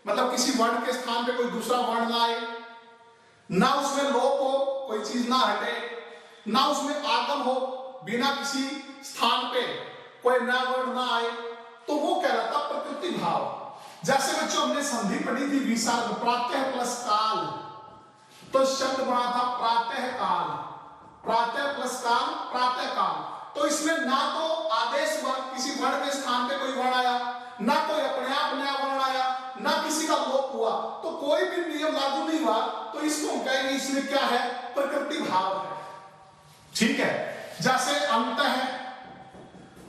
[SPEAKER 1] मतलब किसी वर्ण के स्थान पे कोई दूसरा वर्ण ना आए, ना उसमें लोप हो कोई चीज ना हटे, ना उसमें आगम हो बिना किसी स्थान पे कोई नया वर्ण ना आए, तो वो कहलाता प्रकृति भाव। जैसे बच्चों हमने संधि पढ़ी थी विसर्ग प्रातः प्लस काल, तो शब्द बना था प्रातः काल, प्रातः प्लस काल प्रातः काल। तो इसमें ना तो आदेश किसी वर्ण के स्थान पे कोई वर्ण आया, ना कोई अपने आप नया वर्ण आया, ना किसी का लोप हुआ, तो कोई भी नियम लागू नहीं हुआ, तो इसको हम कहेंगे इसमें क्या है प्रकृति भाव है। ठीक है, जैसे अंत है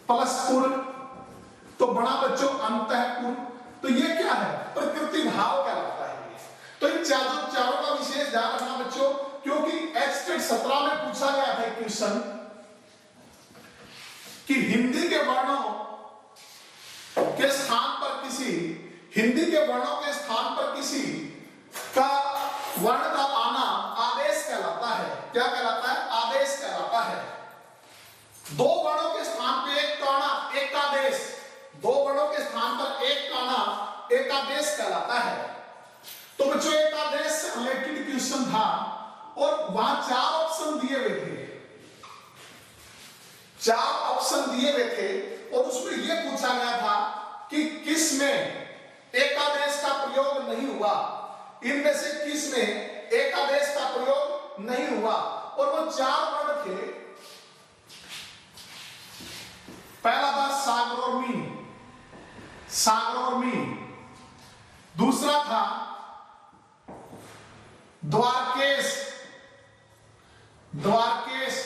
[SPEAKER 1] प्लस पुर, तो बड़ा बच्चों अंत है पुर, तो ये क्या है प्रकृति भाव कहलाता है। तो इन चारों का विशेष ध्यान रखना बच्चों, क्योंकि एचटेट 17 में पूछा गया था क्वेश्चन कि हिंदी के वर्णों के स्थान पर किसी, हिंदी के वर्णों के स्थान पर किसी का वर्ण का आना आदेश कहलाता है। क्या कहलाता है आदेश कहलाता है। दो वर्णों के स्थान पर एक काना एक आदेश, दो वर्णों के स्थान पर एक काना एक आदेश कहलाता है। तो बच्चों एक आदेश से रिलेटेड क्वेश्चन था और वहां चार ऑप्शन दिए हुए थे। 4 ऑप्शन दिए हुए थे और उसमें यह पूछा गया था कि किस में एकादेश का प्रयोग नहीं हुआ, इनमें से किस में एकादेश का प्रयोग नहीं हुआ। और वो 4 वर्ण थे। पहला था सागर और मीन, सागर और मीन। दूसरा था द्वारकेश, द्वारकेश।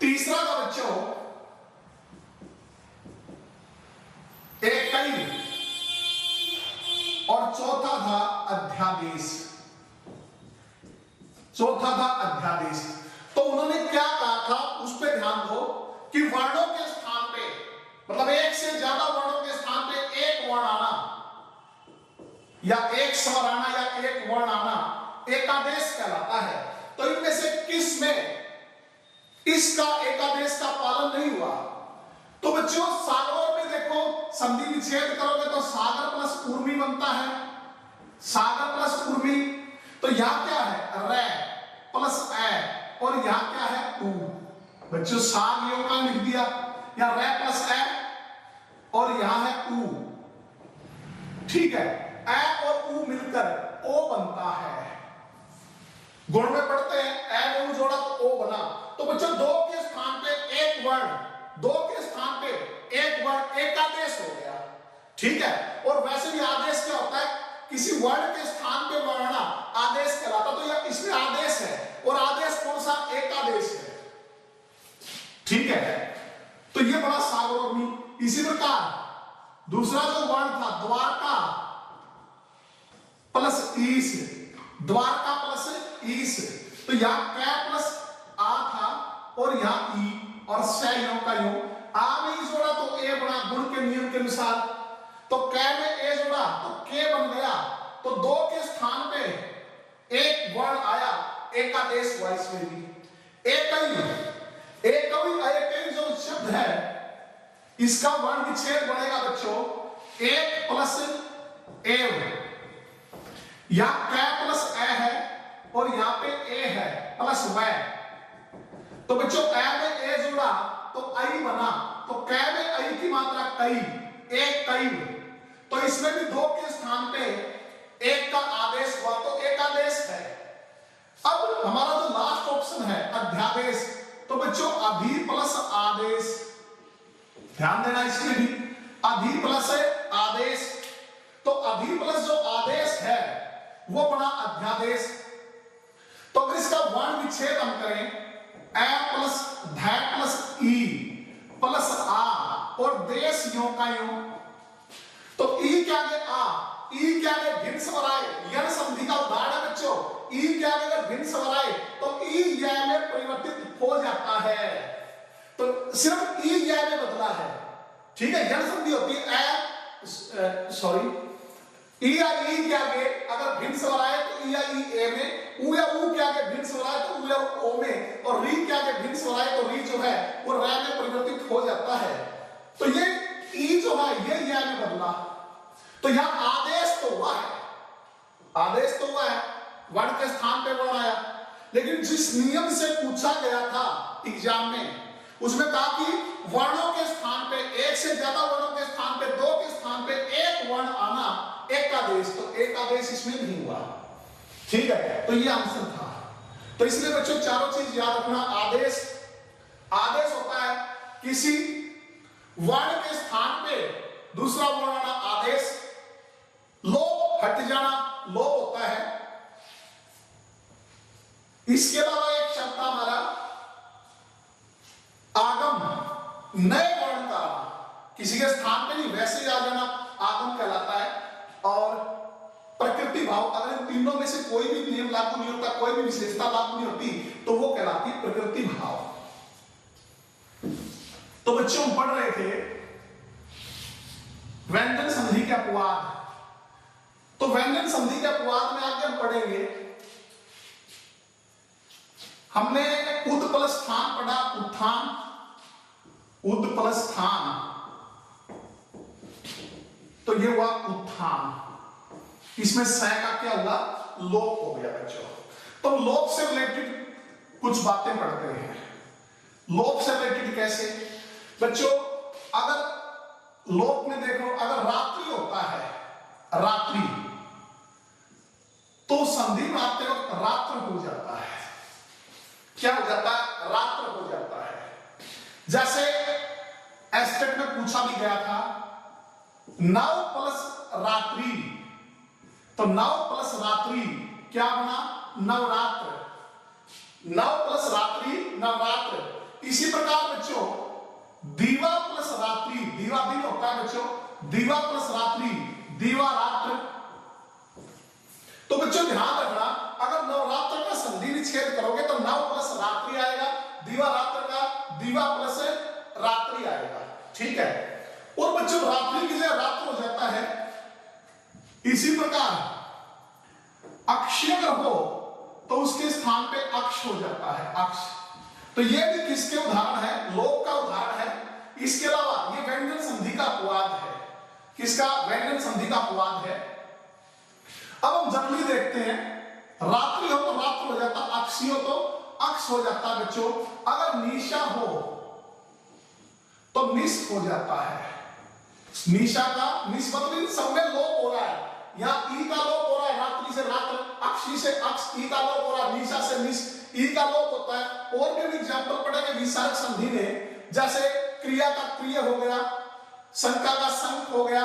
[SPEAKER 1] तीसरा था बच्चों एकई, और चौथा था अध्यादेश, चौथा था अध्यादेश। तो उन्होंने क्या कहा था उस पे ध्यान दो कि वर्णों के स्थान पे, मतलब एक से ज्यादा वर्णों के स्थान पे एक वर्ण आना या एक स्वर आना या एक वर्ण आना एकादेश कहलाता है। तो इनमें से किस में इसका एकादेश का पालन नहीं हुआ? तो बच्चों सागर में देखो संधि विच्छेद करोगे तो सागर प्लस उर्मी बनता है, सागर प्लस उर्मी। तो यहां क्या है रे प्लस ए, और यहां क्या है उ। बच्चों साग योग का लिख दिया, या रे प्लस ए और यहां है उ, ठीक है। ए और उ मिलकर ओ बनता है। गुण में पढ़ते हैं ए में उ जोड़ा तो ओ बना। तो बच्चों 2 के स्थान पे एक वर्ण, 2 के स्थान पे एक वर्ण एकादेश हो गया, ठीक है। और वैसे भी आदेश क्या होता है, किसी वर्ण के स्थान पे वर्ण आदेश कहलाता। तो यह इसमें आदेश है, और आदेश कौन सा? एकादेश है, ठीक है। तो ये बड़ा सागर और मीन। इसी प्रकार दूसरा जो वर्ण था द्वारका प्लस ईस, द्वारका प्लस ईस। तो यहां कै प्लस आ था और यहां ई, और स योग का योग। आ में ई जोड़ा तो ए बना गुण के नियम के अनुसार। तो कै में ए जोड़ा तो के बन गया। तो 2 के स्थान पे एक वर्ण आया, एकादेश हुआ इसमें भी। एकई, एकई जो शब्द है इसका वर्ण विच्छेद बनेगा बच्चों एक प्लस एव। यहां कै प्लस ए है और यहां पे ए है प्लस वै। तो बच्चों कै में ए जुड़ा तो आई बना। तो कै में आई की मात्रा कई, एक कई। तो इसमें भी 2 के स्थान पे एक का आदेश हुआ तो एकादेश है। अब हमारा जो लास्ट ऑप्शन है अध्यादेश। तो बच्चों अधि प्लस आदेश, ध्यान देना इसमें भी, अधि प्लस आदेश। तो अधि प्लस जो आदेश है वो बना अध्यादेश। तो अगर इसका वर्ण विच्छेद हम करें ए प्लस ध प्लस ई प्लस आ और देश यो का यो, तो ई क्या आगे आ, ई क्या आगे भिन्न स्वर आए, यण संधि का उदाहरण है बच्चों। ई क्या आगे अगर भिन्न स्वर आए तो ई य में परिवर्तित हो जाता है। तो सिर्फ ई य में बदला है, ठीक है। यण संधि होती है ए सॉरी ई या ई के आगे अगर भिन्न स्वर आए तो ई या ई ए में, उ या उ के आगे भिन्न स्वर आए तो उ या ओ में, और री के आगे भिन्न स्वर आए तो री जो है वो रै में परिवर्तित हो जाता है। तो ये ई जो है ये या में बदला। तो यहां आदेश तो हुआ है, आदेश तो हुआ है, वर्ण के स्थान पे वर्ण आया। लेकिन जिस नियम से पूछा गया था एग्जाम में उसमें कहा कि वर्णों के स्थान पे एक से ज्यादा वर्णों के स्थान पे 2 के स्थान पे एक वर्ण आना एकादेश। तो एकादेश इसमें नहीं हुआ, ठीक है। तो ये आंसर था। तो इसलिए बच्चों चारों चीज याद रखना। आदेश, आदेश होता है किसी वर्ण के स्थान पे दूसरा वर्ण आना आदेश। लोप हट जाना लोप होता है। इसके अलावा एक शब्द हमारा आगम, नए वर्ण का किसी के स्थान पे नहीं वैसे ही आ जाना आगम कहलाता है। और प्रकृति भाव, अगर इन तीनों में से कोई भी नियम लागू नहीं होता, कोई भी विशेषता लागू नहीं होती तो वो कहलाती प्रकृति भाव। तो बच्चों हम पढ़ रहे थे व्यंजन संधि के अपवाद। तो व्यंजन संधि के अपवाद में आगे हम पढ़ेंगे, हमने उद प्लस स्थान पढ़ा, उत्थान, उद प्लस स्थान, तो ये हुआ उत्थान। इसमें स का क्या हुआ? लोप हो गया बच्चों। तो लोप से रिलेटेड कुछ बातें पढ़ते हैं। लोप से रिलेटेड कैसे बच्चों, अगर लोप में देखो, अगर रात्रि होता है, रात्रि, तो संधि मारते वक्त रात्र हो जाता है। क्या हो जाता है? रात्र हो जाता है। जैसे एस्टेट में पूछा भी गया था, नव प्लस रात्रि, तो नव प्लस रात्रि क्या बना? नवरात्र। नव प्लस रात्रि नवरात्र। इसी प्रकार बच्चों दीवा प्लस रात्रि, दीवा दिन होता है बच्चों, दीवा प्लस रात्रि दीवा रात्र। तो बच्चों ध्यान रखना, अगर नवरात्र का संधि विच्छेद करोगे तो नव प्लस रात्रि आएगा, दीवा रात्र का दीवा प्लस रात्रि आएगा। ठीक है, और बच्चों रात्रि की जगह रात्र हो जाता है। इसी प्रकार अक्षय अगर हो तो उसके स्थान पे अक्ष हो जाता है, अक्ष। तो ये भी किसके उदाहरण है? लोप का उदाहरण है। इसके अलावा ये व्यंजन संधि का अपवाद है। किसका? व्यंजन संधि का अपवाद है। अब हम जनरली देखते हैं, रात्रि हो तो रात्र हो जाता, अक्षी हो तो अक्ष हो जाता बच्चों। अगर निशा हो तो निश हो जाता है। निशा का निश मतलब सब में लोप हो रहा है। यहाँ ई का लोप हो रहा है, रात्रि से रात्र, अक्षी से अक्ष, ई का लोप हो रहा है, निशा से निश, ई का लोप होता है। और भी एग्जाम्पल पढ़ेंगे विसर्ग संधि में, जैसे क्रिया का क्रिय हो गया, शंका का शंक हो गया।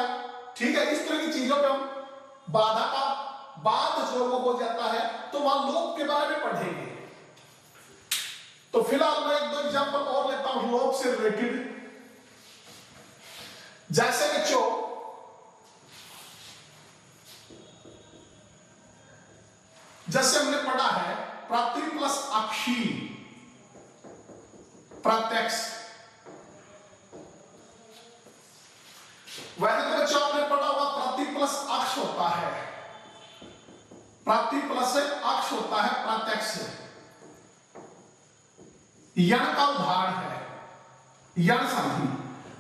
[SPEAKER 1] ठीक है, इस तरह की चीजों पे हम बाधा का बाद जो वो हो जाता है, तो वहां लोप के बारे में पढ़ेंगे। तो फिलहाल मैं एक दो एग्जाम्पल और लेता हूं लोप से रिलेटेड। जैसे बच्चों जैसे हमने पढ़ा है प्रति प्लस अक्षी प्रत्यक्ष। वैसे तो बच्चों आपने पढ़ा हुआ प्रति प्लस अक्ष होता है, प्रति प्लस अक्ष होता है प्रत्यक्ष। यण का उदाहरण है, यण संधि,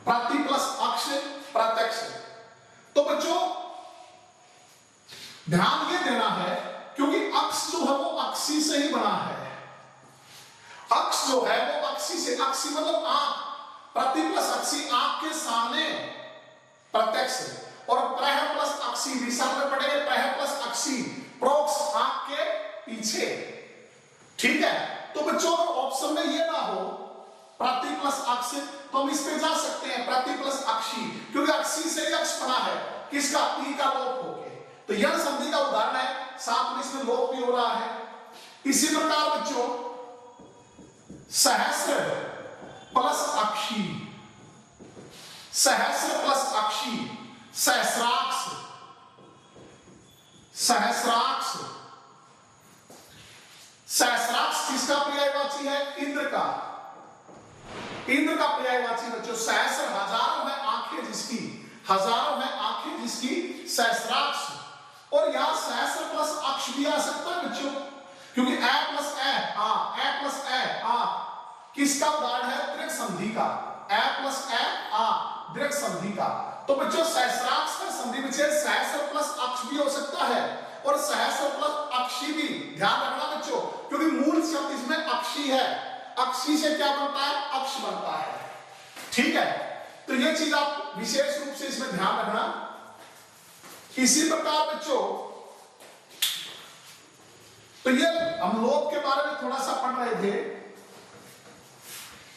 [SPEAKER 1] प्रति प्लस अक्ष प्रत्यक्ष। तो बच्चों ध्यान ये देना है, क्योंकि अक्ष जो है वो अक्षी से ही बना है। अक्ष जो है वो अक्षी से, अक्षी मतलब आंख, प्रति प्लस अक्षी आंख के सामने प्रत्यक्ष, और प्रह प्लस अक्षी विसर्ग में पढ़ेंगे, प्रह प्लस अक्षी प्रोक्ष आंख के पीछे। ठीक है, तो बच्चों अगर ऑप्शन में ये ना हो प्रति प्लस अक्ष, तो हम इस पे जा सकते हैं प्रति प्लस अक्षी, क्योंकि अक्षी से ही अक्ष बना है। किसका? ई का लोप हो गया। तो यह संधि का उदाहरण है, साथ में इसमें लोप भी हो रहा है। इसी प्रकार बच्चों सहस्र प्लस अक्षी, सहस्र प्लस अक्षी सहस्राक्ष, सहस्राक्ष। सहस्राक्ष किसका पर्यायवाची है? इंद्र का, इंद्र का पर्यायवाची बच्चों। सहस्र हजारों है आंखें जिसकी, हजारों है आंखें जिसकी, सहस्राक्ष। और यहां सहस्र प्लस अक्ष भी आ सकता है बच्चों, क्योंकि ए प्लस ए आ, ए प्लस ए आ किसका उदाहरण है? दृढ़ संधि का। ए प्लस ए आ दृढ़ संधि का। तो बच्चों सहस्राक्ष का संधि विच्छेद सहस्र प्लस अक्ष भी हो सकता है, और सहस्र प्लस अक्षी भी। ध्यान रखना बच्चों, क्योंकि मूल शब्द इसमें अक्षी है। अक्षी से क्या बनता है? अक्ष बनता है। ठीक है, तो ये चीज आप विशेष रूप से इसमें ध्यान रखना। इसी प्रकार बच्चों, तो ये हम लोप के बारे में थोड़ा सा पढ़ रहे थे।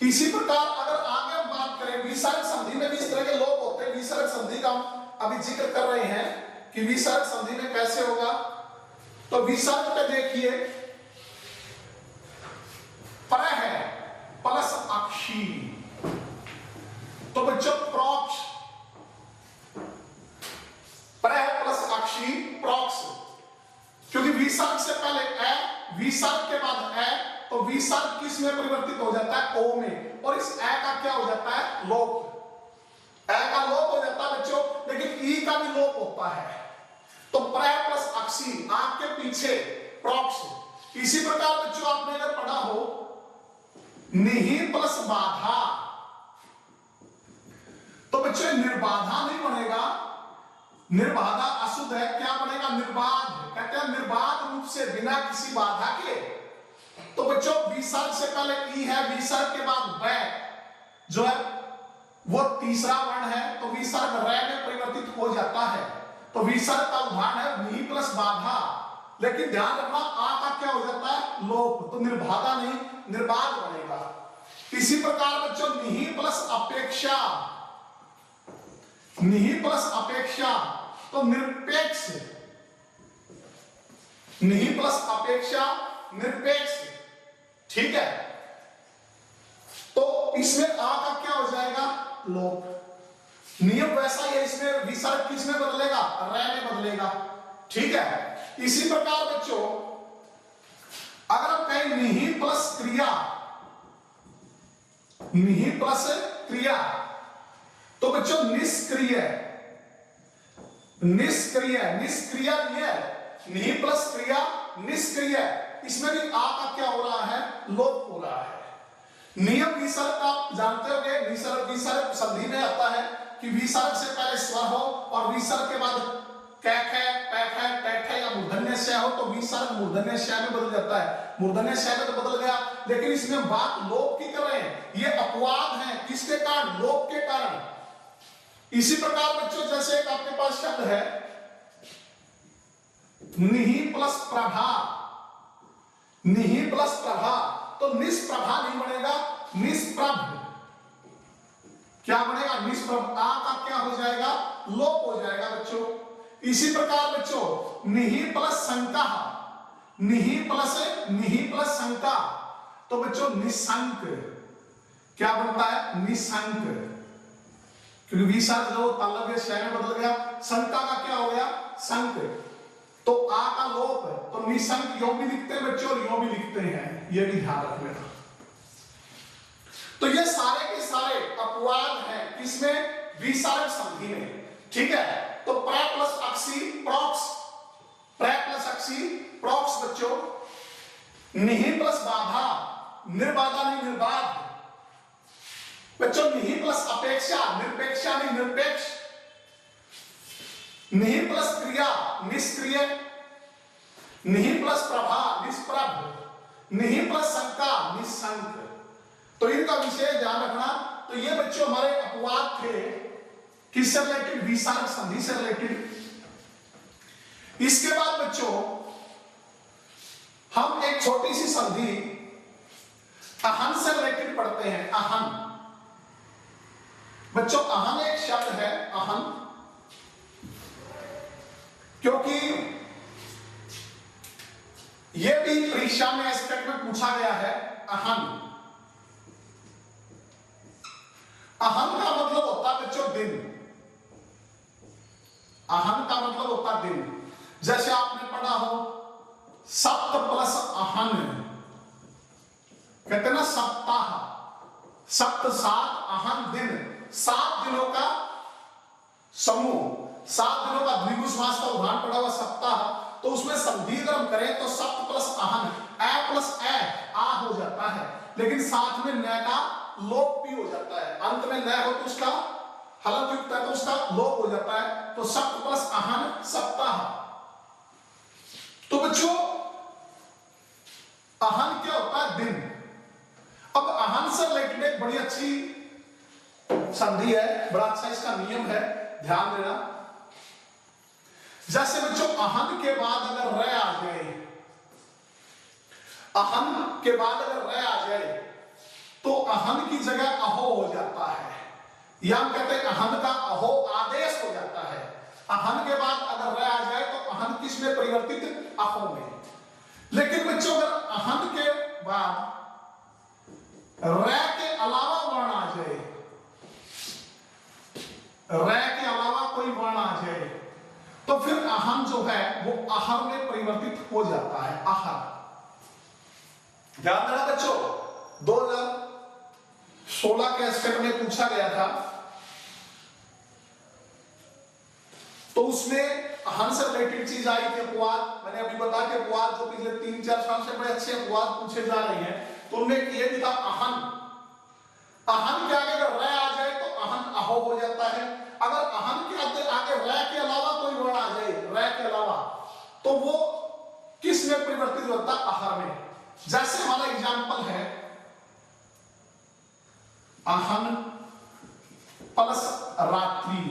[SPEAKER 1] इसी प्रकार अगर आगे हम बात करें, विसर्ग संधि में भी इस तरह के लोप होते हैं। विसर्ग संधि का हम अभी जिक्र कर रहे हैं कि विसर्ग संधि में कैसे होगा। तो विसर्ग पे देखिए, प्रह प्लस अक्षी, तो बच्चों प्रोक्ष, प्रह प्लस अक्षी प्रोक्ष, क्योंकि विसर्ग से पहले ए, विसर्ग के बाद ए, तो विसर्ग किस में परिवर्तित हो जाता है? ओ में, और इस ए का क्या हो जाता है? लोप। ए का लोप हो जाता है बच्चों, लेकिन ई का भी लोप होता है। तो प्रह प्लस अक्षी आंख के पीछे प्रोक्ष। इसी प्रकार बच्चों आपने अगर पढ़ा हो निहित प्लस बाधा, तो बच्चों निर्बाधा नहीं बनेगा, निर्बाधा अशुद्ध है, क्या बनेगा? निर्बाध। कहते हैं निर्बाध रूप से बिना किसी बाधा के। तो बच्चों विसर्ग से पहले ई है, विसर्ग के बाद बै जो है वो तीसरा वर्ण है, तो विसर्ग रै में परिवर्तित हो जाता है। तो विसर्ग का उदाहरण है नी प्लस बाधा, लेकिन ध्यान रखना आ का क्या हो जाता है लोप, तो निर्बाधा नहीं निर्बाध बनेगा। इसी प्रकार बच्चों निहि प्लस अपेक्षा, निहि प्लस अपेक्षा तो निरपेक्ष, निहि प्लस अपेक्षा निरपेक्ष, ठीक है। तो इसमें आ का क्या हो जाएगा लोप। नियम वैसा ही है, इसमें विसर्ग किसमें बदलेगा रै में बदलेगा, ठीक है। इसी प्रकार बच्चों अगर हम कहें निहि प्लस क्रिया, निहि प्लस क्रिया तो बच्चों निष्क्रिय, निष्क्रिय निष्क्रिय निहि प्लस क्रिया निष्क्रिय, इसमें भी आ का क्या हो रहा है लोप हो रहा है। नियम विसर्ग आप जानते होंगे, विसर्ग विसर्ग संधि में आता है कि विसर्ग से पहले स्वर हो और विसर्ग के बाद कैख है पैख है टैठ है या मूर्धन्य श हो तो विसर्ग मूर्धन्य श में बदल जाता है, मूर्धन्य श में तो बदल गया, लेकिन इसमें बात लोप की कर रहे हैं, ये अपवाद है किसके कारण लोप के कारण। इसी प्रकार बच्चों जैसे एक आपके पास शब्द है निहि प्लस प्रभा, निहि प्लस प्रभा तो निष्प्रभा नहीं बनेगा निष्प्रभ, क्या बनेगा निष्प्रभ, आ का क्या हो जाएगा लोप हो जाएगा बच्चों। इसी प्रकार बच्चों निहि प्लस शंका, निहि प्लस शंका तो बच्चों निशंक क्या बनता है निशंक, क्योंकि विसर्ग जो तालव्य श में बदल गया, शंका का क्या हो गया शंक, तो आ का लोप है, तो निशंक यो भी लिखते हैं बच्चों और यो भी लिखते हैं, ये भी ध्यान रख लेना। तो ये सारे के सारे अपवाद हैं किसमें विसर्ग संधि में, ठीक है। तो प्र प्लस अक्षी प्रॉक्स, प्र प्लस अक्षी प्रॉक्स बच्चों, निहि प्लस बाधा निर्बाधा नहीं निर्बाध बच्चों, निहि प्लस अपेक्षा निरपेक्षा नहीं निरपेक्ष, निहि प्लस क्रिया निष्क्रिय, निहि प्लस प्रभा निष्प्रभ, निहि प्लस शंका निशंक। तो इनका विशेष ध्यान रखना। तो ये बच्चों हमारे अपवाद थे किससे रिलेटेड विसर्ग संधि से रिलेटेड। इसके बाद बच्चों हम एक छोटी सी संधि अहन से रिलेटेड पढ़ते हैं। अहन बच्चों अहन एक शब्द है, अहन, क्योंकि यह भी परीक्षा में एस्पेक्ट में पूछा गया है। अहन, अहन का मतलब होता है बच्चों दिन, अहन का मतलब होता है दिन। जैसे आपने पढ़ा हो सप्त प्लस अहन, कहते ना सप्ताह, सप्त सात अहन दिन, 7 दिनों का समूह, 7 दिनों का द्विगु समास का उदाहरण पढ़ा हुआ सप्ताह। तो उसमें संधि अगर हम करें तो सप्त प्लस अहन ए प्लस ए आ हो जाता है, लेकिन साथ में न का लोप भी हो जाता है, अंत में न हो तो उसका हलंत युक्त है तो उसका लोप हो जाता है। तो सप्त प्लस अहन सप्ताह। तो बच्चों अहन क्या होता है दिन। अब अहन से रिलेटेड एक बड़ी अच्छी संधि है, बड़ा अच्छा इसका नियम है, ध्यान देना। जैसे बच्चों अहन के बाद अगर रै आ जाए, अहन के बाद अगर रै आ जाए तो अहन की जगह अहो हो जाता है, या हम कहते हैं अहन का अहो आदेश हो जाता है। अहन के बाद अगर रै आ जाए तो अहन किस में परिवर्तित अहो में। लेकिन बच्चों अगर अहन के बाद रै के अलावा वर्ण आ जाए, रै के अलावा कोई वर्ण आ जाए तो फिर अहन जो है वो आहर में परिवर्तित हो जाता है। आहर, ध्यान देना बच्चों, 2016 के एस्पेक्ट में पूछा गया था, तो उसमें अहन से रिलेटेड चीज आई थी अपवाद। मैंने अभी बताया कि अपवाद जो पिछले 3-4 साल से बड़े अच्छे अपवाद पूछे जा रहे हैं, तो उनमें ये भी था अहन, अहन के आगे अगर रै आ जाए तो अहन अहो हो जाता है। अगर अहन के आगे रै के अलावा कोई वर्ण आ जाए, रै के अलावा, तो वो किस में परिवर्तित होता है, आहर में। जैसे हमारा प्लस रात्रि,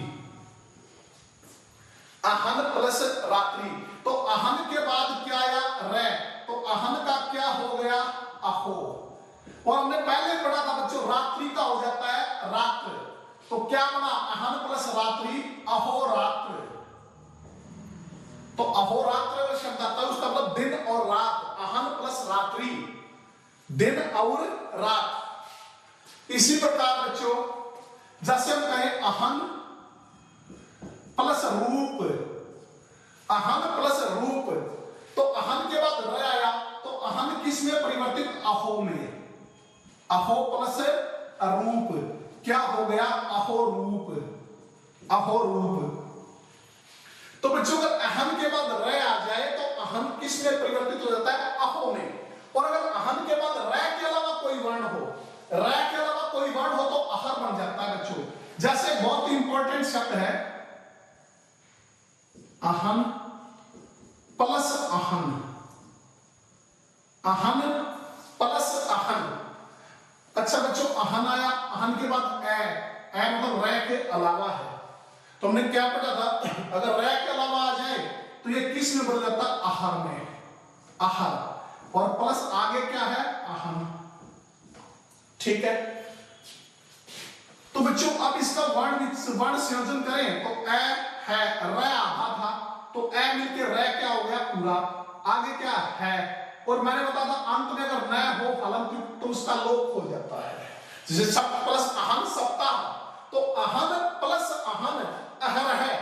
[SPEAKER 1] अहन प्लस रात्रि। तो अहन के बाद क्या आया? रे। तो अहन का क्या हो गया? अहो। और हमने पहले पढ़ा था बच्चों रात्रि का हो जाता है रात्र, तो क्या बना? अहन प्लस रात्रि, अहोरात्र। तो अहोरात्र शब्द आता है, उसका मतलब दिन और रात। अहन प्लस रात्रि, दिन और रात। इसी प्रकार बच्चों जैसे हम कहें अहन प्लस रूप, अहन प्लस रूप, तो अहन के बाद र आया, तो अहन किस में परिवर्तित? अहो में। अहो प्लस रूप, क्या हो गया? अहो रूप, अहो रूप। तो बच्चों अगर अहन के बाद र आ जाए तो अहन किस में परिवर्तित हो जाता है? अहो में। और अगर अहन के बाद र के अलावा कोई वर्ण हो, र के अलावा कोई वर्ण हो तो अहर बन जाता है बच्चों। जैसे बहुत ही इंपॉर्टेंट शब्द है अहन प्लस अहन, अहन प्लस अहन। अच्छा बच्चों अहन आया, अहन के बाद ए मतलब र के अलावा है, तो हमने क्या पढ़ा था? अगर र के अलावा आ जाए तो ये किस में बदल जाता? अहर में, अहर। और प्लस आगे क्या है? अहन। ठीक है, तो बच्चों अब इसका वर्ण संयोजन करें तो ए है, र आधा था, तो ए मिलके र क्या हो गया? पूरा। आगे क्या है? और मैंने बताया था अंत में अगर न हो हलंत तो उसका लोप हो जाता है। जैसे सब प्लस अहन सप्ताह, तो अहन प्लस अहन अहर है,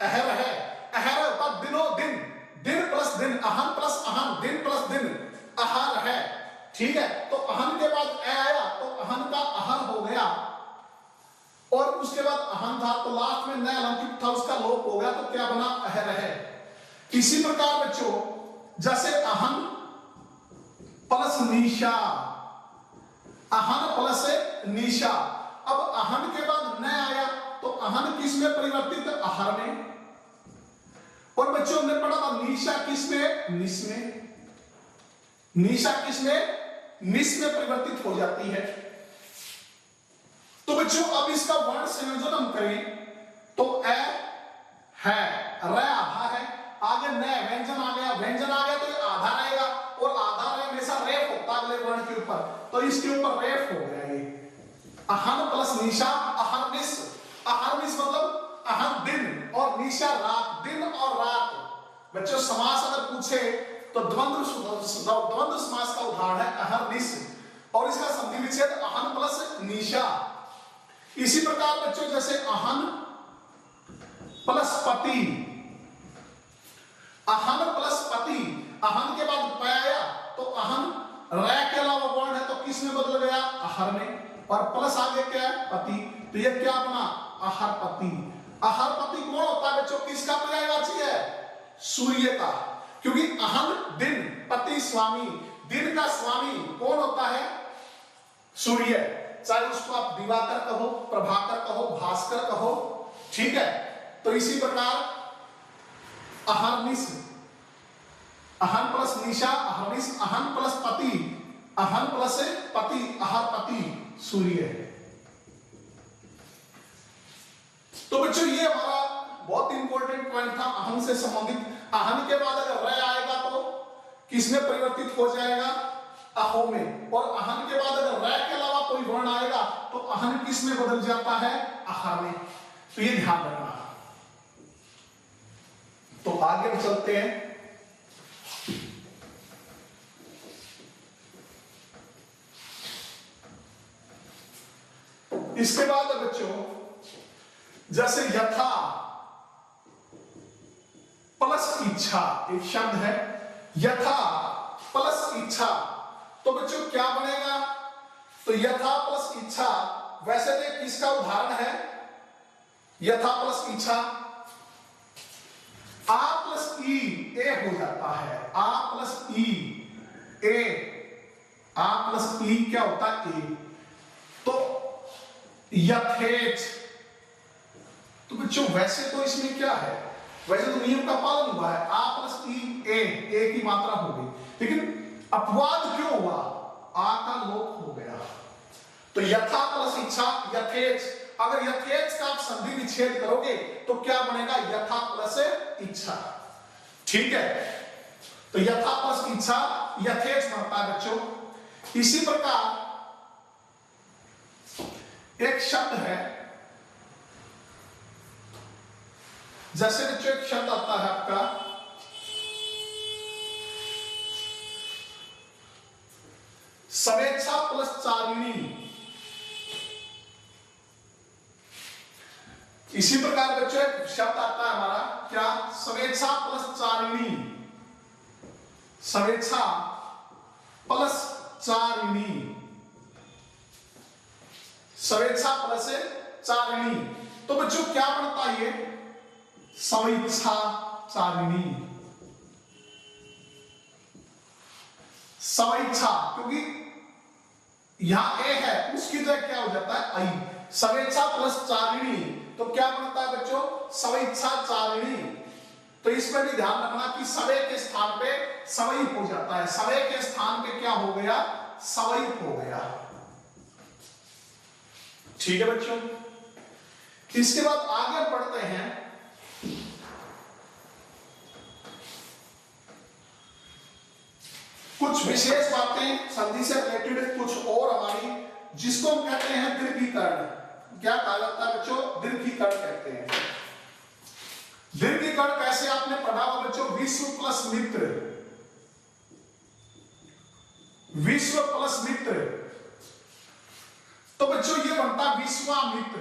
[SPEAKER 1] अहर है, अहर होता दिनों दिन, दिन प्लस दिन, अहन प्लस अहन, दिन प्लस दिन, अहर है। ठीक है, तो अहन के बाद ए आया तो अहन का अहर हो गया, और उसके बाद अहन था तो लास्ट में न अलंकृत था, उसका लोप हो गया, तो क्या बना? अहर है। इसी प्रकार बच्चों जैसे अहन प्लस निशा, अहन प्लस निशा। अब अहन के बाद न आया तो अहन किस में परिवर्तित? अहर में। और बच्चों हमने पढ़ा था निशा किस में? निस में। निशा किस में? निस में परिवर्तित हो जाती है। तो बच्चों अब इसका वर्ण संयोजन हम करें तो ए है, र आधा है, आगे न व्यंजन आ गया, व्यंजन आ गया तो ये आधा रहेगा, और आधा रहे हमेशा रेफ होता अगले वर्ण के ऊपर, तो इसके ऊपर रेफ हो गया ये। अहन प्लस निशा, अहरनिस। अहरनिस मतलब अहन दिन और निशा रात, दिन और रात। बच्चों समास अगर पूछे तो द्वंद्व समास का उदाहरण है अहरनिस, और इसका संधि विच्छेद अहन प्लस निशा। इसी प्रकार बच्चों जैसे अहन प्लस पति, अहन प्लस पति, अहन के बाद प आया तो अहन र के अलावा वर्ण है तो किस में बदल गया? अहर में। और प्लस आगे क्या है? पति, तो ये क्या बना? अहर पति। अहर पति कौन होता है बच्चों? किसका पर्यायवाची है? सूर्य का, क्योंकि अहन दिन, पति स्वामी, दिन का स्वामी कौन होता है? सूर्य। चाहे उसको आप दिवाकर कहो, प्रभाकर कहो, भास्कर कहो, ठीक है। तो इसी प्रकार अहरनिस, अहन प्लस निशा, अहरनिस, अहन प्लस पति, अहन प्लस पति, अहर पति, सूर्य। तो बच्चों ये हमारा बहुत इंपॉर्टेंट पॉइंट था अहन से संबंधित। अहन के बाद अगर र आएगा तो किसमें परिवर्तित हो जाएगा? अहो में। और अहन के बाद अगर र के अलावा कोई वर्ण आएगा तो अहन किस में बदल जाता है? अहर में। तो ये ध्यान रखना। तो आगे हम चलते हैं। इसके बाद बच्चों जैसे यथा प्लस इच्छा, एक शब्द है यथा प्लस इच्छा, तो बच्चों क्या बनेगा? तो यथा प्लस इच्छा, वैसे तो किसका उदाहरण है? यथा प्लस इच्छा, आ प्लस ई ए हो जाता है, आ प्लस ई ए, आ प्लस ई क्या होता है? ए। तो यथेच, तो बच्चों वैसे तो इसमें क्या है? वैसे तो नियम का पालन हुआ है, आ प्लस ई ए की मात्रा हो गई, लेकिन अपवाद क्यों हुआ? आ का लोप हो गया। तो यथा प्लस इच्छा, यथेच, अगर यथेच का आप संधि विच्छेद करोगे तो क्या बनेगा, यथा प्लस इच्छा। ठीक है, तो यथा प्लस इच्छा यथेच बनता है बच्चों। इसी प्रकार एक शब्द है, जैसे बच्चों एक शब्द आता है आपका स्वेच्छा प्लस चारिणी। इसी प्रकार बच्चों एक शब्द आता है हमारा क्या, स्वेच्छा प्लस चारिणी, स्वेच्छा प्लस चारिणी, स्वेच्छा प्लस चारिणी। तो बच्चों क्या बनता है ये, स्वेच्छा चारिणी, स्वेच्छा, क्योंकि यहां ए है उसकी जगह क्या हो जाता है आई, स्वेच्छा प्लस चारिणी, तो क्या बनता है बच्चों, स्वेच्छा चारिणी। तो इसमें भी ध्यान रखना कि सवे के स्थान पे सवई हो जाता है, सवे के स्थान पे क्या हो गया, सवई हो गया। ठीक है बच्चों, इसके बाद आगे बढ़ते हैं। कुछ विशेष बातें संधि से रिलेटेड कुछ और हमारी, जिसको हम कहते हैं दीर्घीकरण। क्या कहा जाता है बच्चों, दीर्घीकरण कहते हैं। दीर्घीकरण कैसे आपने पढ़ा होगा बच्चों, विश्व प्लस मित्र, विश्व प्लस मित्र। तो बच्चों ये बनता विश्वामित्र,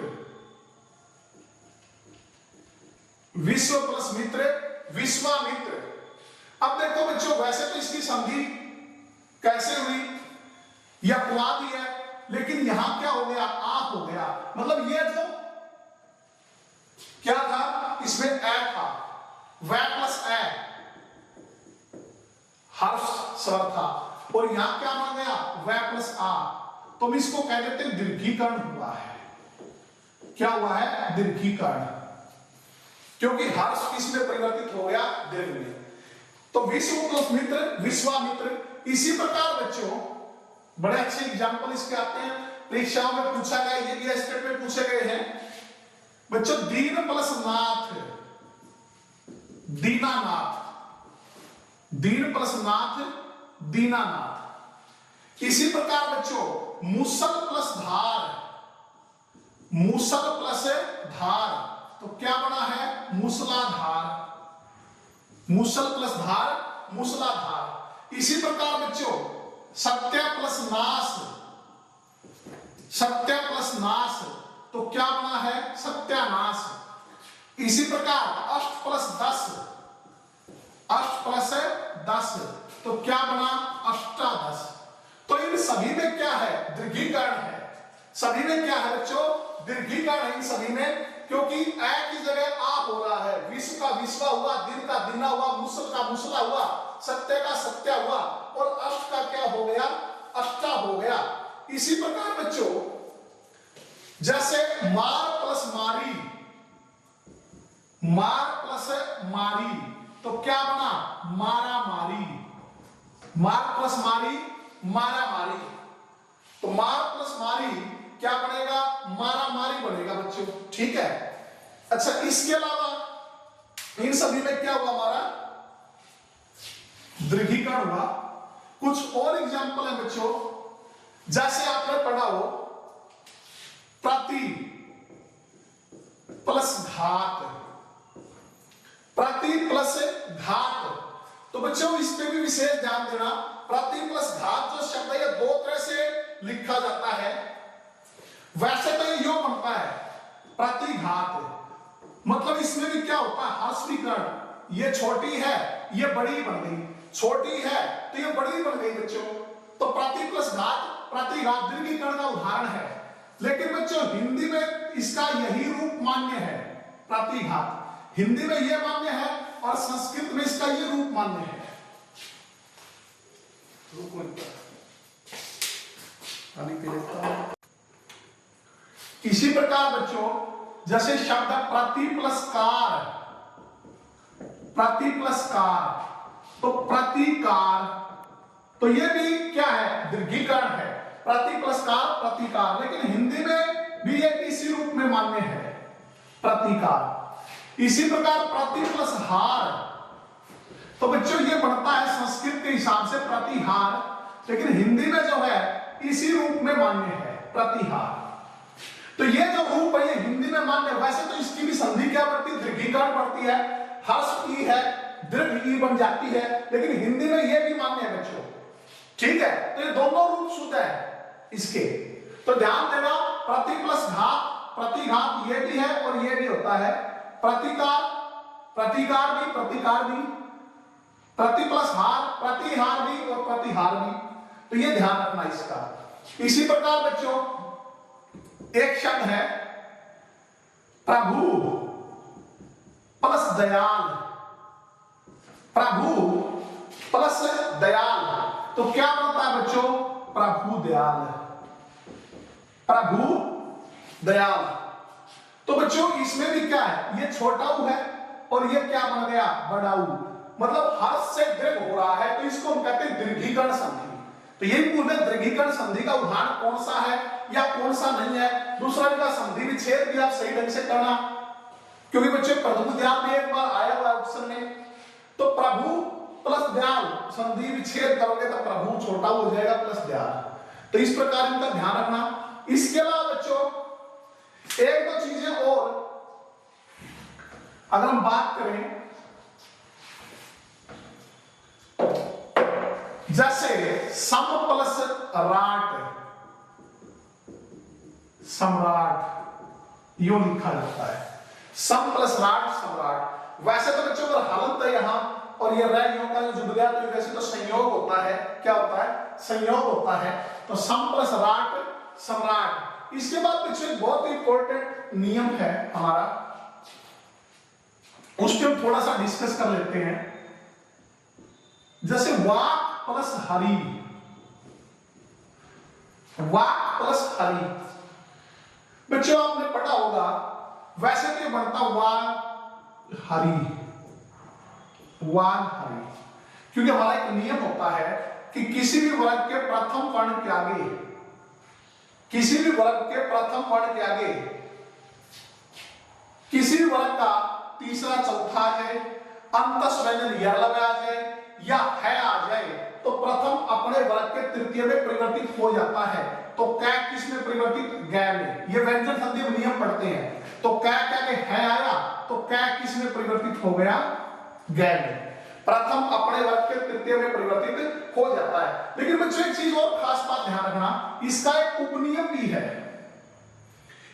[SPEAKER 1] विश्व प्लस मित्र, विश्वामित्र। अब देखो बच्चों, वैसे तो इसकी संधि कैसे हुई, यह अपवाद ही है, लेकिन यहां क्या हो गया, आप हो गया। मतलब ये जो क्या था, इसमें ए था, वै प्लस ए हर्ष स्वर था, और यहां क्या बन गया, वै प्लस आ। तो हम इसको कह देते हैं दीर्घीकरण हुआ है। क्या हुआ है, दीर्घीकरण, क्योंकि हर्ष किसमें परिवर्तित हो गया, दीर्घ में। तो विश्व प्लस मित्र, विश्वामित्र। इसी प्रकार बच्चों बड़े अच्छे एग्जाम्पल इसके आते हैं, परीक्षाओं में पूछा गया, ये भी स्टेटमेंट पूछे गए हैं बच्चों, दीन प्लस नाथ, दीनानाथ, दीन प्लस नाथ, दीनानाथ। इसी प्रकार बच्चों मूसल प्लस धार, मूसल प्लस धार, तो क्या बना है, मूसलाधार, मूसल प्लस धार, मूसलाधार। इसी प्रकार बच्चों सत्य प्लस नाश, सत्य प्लस नाश, तो क्या बना है, सत्यानाश। इसी प्रकार अष्ट प्लस 10, अष्ट प्लस 10, तो क्या बना, अष्टादश। तो इन सभी में क्या है, दीर्घीकरण है। सभी में क्या है बच्चों, दीर्घीकरण है इन सभी में, क्योंकि ए की जगह आ हो रहा है, विश्व का विश्वा हुआ, दिन का दिना हुआ, मुसल का मुसला हुआ, सत्य का सत्या हुआ, और अष्ट का क्या हो गया, अष्टा हो गया। इसी प्रकार बच्चों जैसे मार प्लस मारी, मार प्लस मारी, तो क्या बना, मारा मारी, मार प्लस मारी, मारा मारी। तो मार प्लस मारी क्या बनेगा, मारा मारी बनेगा बच्चों। ठीक है, अच्छा इसके अलावा इन सभी में क्या हुआ, हमारा दीर्घीकरण हुआ। कुछ और एग्जाम्पल है बच्चों, जैसे आपने पढ़ा हो प्रति प्लस घात, प्रति प्लस घात। तो बच्चों इस पे भी विशेष ध्यान देना, प्रति प्लस घात जो शब्द है दो तरह से लिखा जाता है। वैसे तो ये यो बनता है प्रतिघात, मतलब इसमें भी क्या होता है, हास्वीकरण। ये छोटी है, ये बड़ी बन गई, छोटी है तो ये बड़ी बन गई बच्चों। तो प्रति प्लस घात, प्रतिघात दीर्घीकरण का उदाहरण है। लेकिन बच्चों हिंदी में इसका यही रूप मान्य है, प्रतिघात। हिंदी में यह मान्य है और संस्कृत में इसका यह रूप मान्य है। इसी प्रकार बच्चों जैसे शब्द प्रति प्लस कार, प्रति प्लस कार, तो प्रतिकार, तो यह भी क्या है, दीर्घीकरण है। प्रति प्लस कार, प्रतिकार। लेकिन हिंदी में भी एक इसी रूप में मान्य है, प्रतिकार। इसी प्रकार प्रति प्लस हार, तो बच्चों ये बनता है संस्कृत के हिसाब से प्रतिहार, लेकिन हिंदी में जो है इसी रूप में मान्य है, प्रतिहार। तो ये जो रूप है ये हिंदी में मान्य, वैसे तो इसकी भी संधि क्या बढ़ती है, दीर्घीकरण बढ़ती है, हर्ष ई है दीर्घ ई बन जाती है, लेकिन हिंदी में ये भी मान्य है बच्चों, ठीक है। तो ये दोनों रूप शुद्ध है इसके, तो ध्यान देना प्रति प्लस घात, प्रतिघात ये भी है और ये भी होता है, प्रतिकार, प्रतिकार भी, प्रतिकार भी, प्रति प्लस हार, प्रतिहार भी और प्रतिहार भी, तो ये ध्यान रखना इसका। इसी प्रकार बच्चों एक शब्द है प्रभु प्लस दयाल, प्रभु प्लस दयाल, तो क्या बनता है बच्चों, प्रभु दयाल, प्रभु दयाल। तो बच्चों इसमें भी क्या है, ये छोटा ऊ है और ये क्या बन गया, बड़ा ऊ, मतलब हर्ष से दीर्घ हो रहा है, तो इसको हम कहते हैं दीर्घीकरण संधि। तो यही पूछ रहे दीर्घीकरण संधि का उदाहरण कौन सा है या कौन सा नहीं है। दूसरा का संधि विच्छेद भी आप सही ढंग से करना, क्योंकि बच्चे प्रभु दयाल में एक बार आया हुआ ऑप्शन में, तो प्रभु प्लस दयाल संधि विच्छेद करोगे तो प्रभु छोटा हो जाएगा प्लस दयाल, तो इस प्रकार इनका ध्यान रखना। इसके अलावा बच्चों एक दो चीजें और अगर हम बात करें, जैसे सम प्लस राट, सम्राट यूं लिखा जाता है, सम प्लस राट सम्राट। वैसे तो बच्चों अगर हलंत है यहां और ये रह योग का जो जुड़ गया तो वैसे तो संयोग होता है, क्या होता है, संयोग होता है, तो सम प्लस राट सम्राट। इसके बाद बच्चों एक बहुत इंपॉर्टेंट नियम है हमारा, उस पर हम थोड़ा सा डिस्कस कर लेते हैं। जैसे वाक प्लस हरि, वाक प्लस हरि, बच्चों आपने पढ़ा होगा, वैसे तो बनता वाग हरि, वाग हरि, क्योंकि हमारा एक नियम होता है कि किसी भी वर्ग के प्रथम वर्ण के आगे, किसी भी वर्ग के प्रथम वर्ण के आगे किसी भी वर्ग का तीसरा चौथा आ जाए, अंतस व्यंजन य लगा आ जाए या है आ जाए, तो प्रथम अपने वर्ग के तृतीय में परिवर्तित हो जाता है। तो कै किस में परिवर्तित, गै में। ये व्यंजन संधि में नियम पढ़ते हैं, तो कै क्या के है आया, तो कै किस में परिवर्तित हो गया, गै में। प्रथम अपने वर्ग के तृतीय में परिवर्तित हो जाता है। लेकिन बच्चों एक चीज और खास बात ध्यान रखना, इसका एक उपनियम भी है।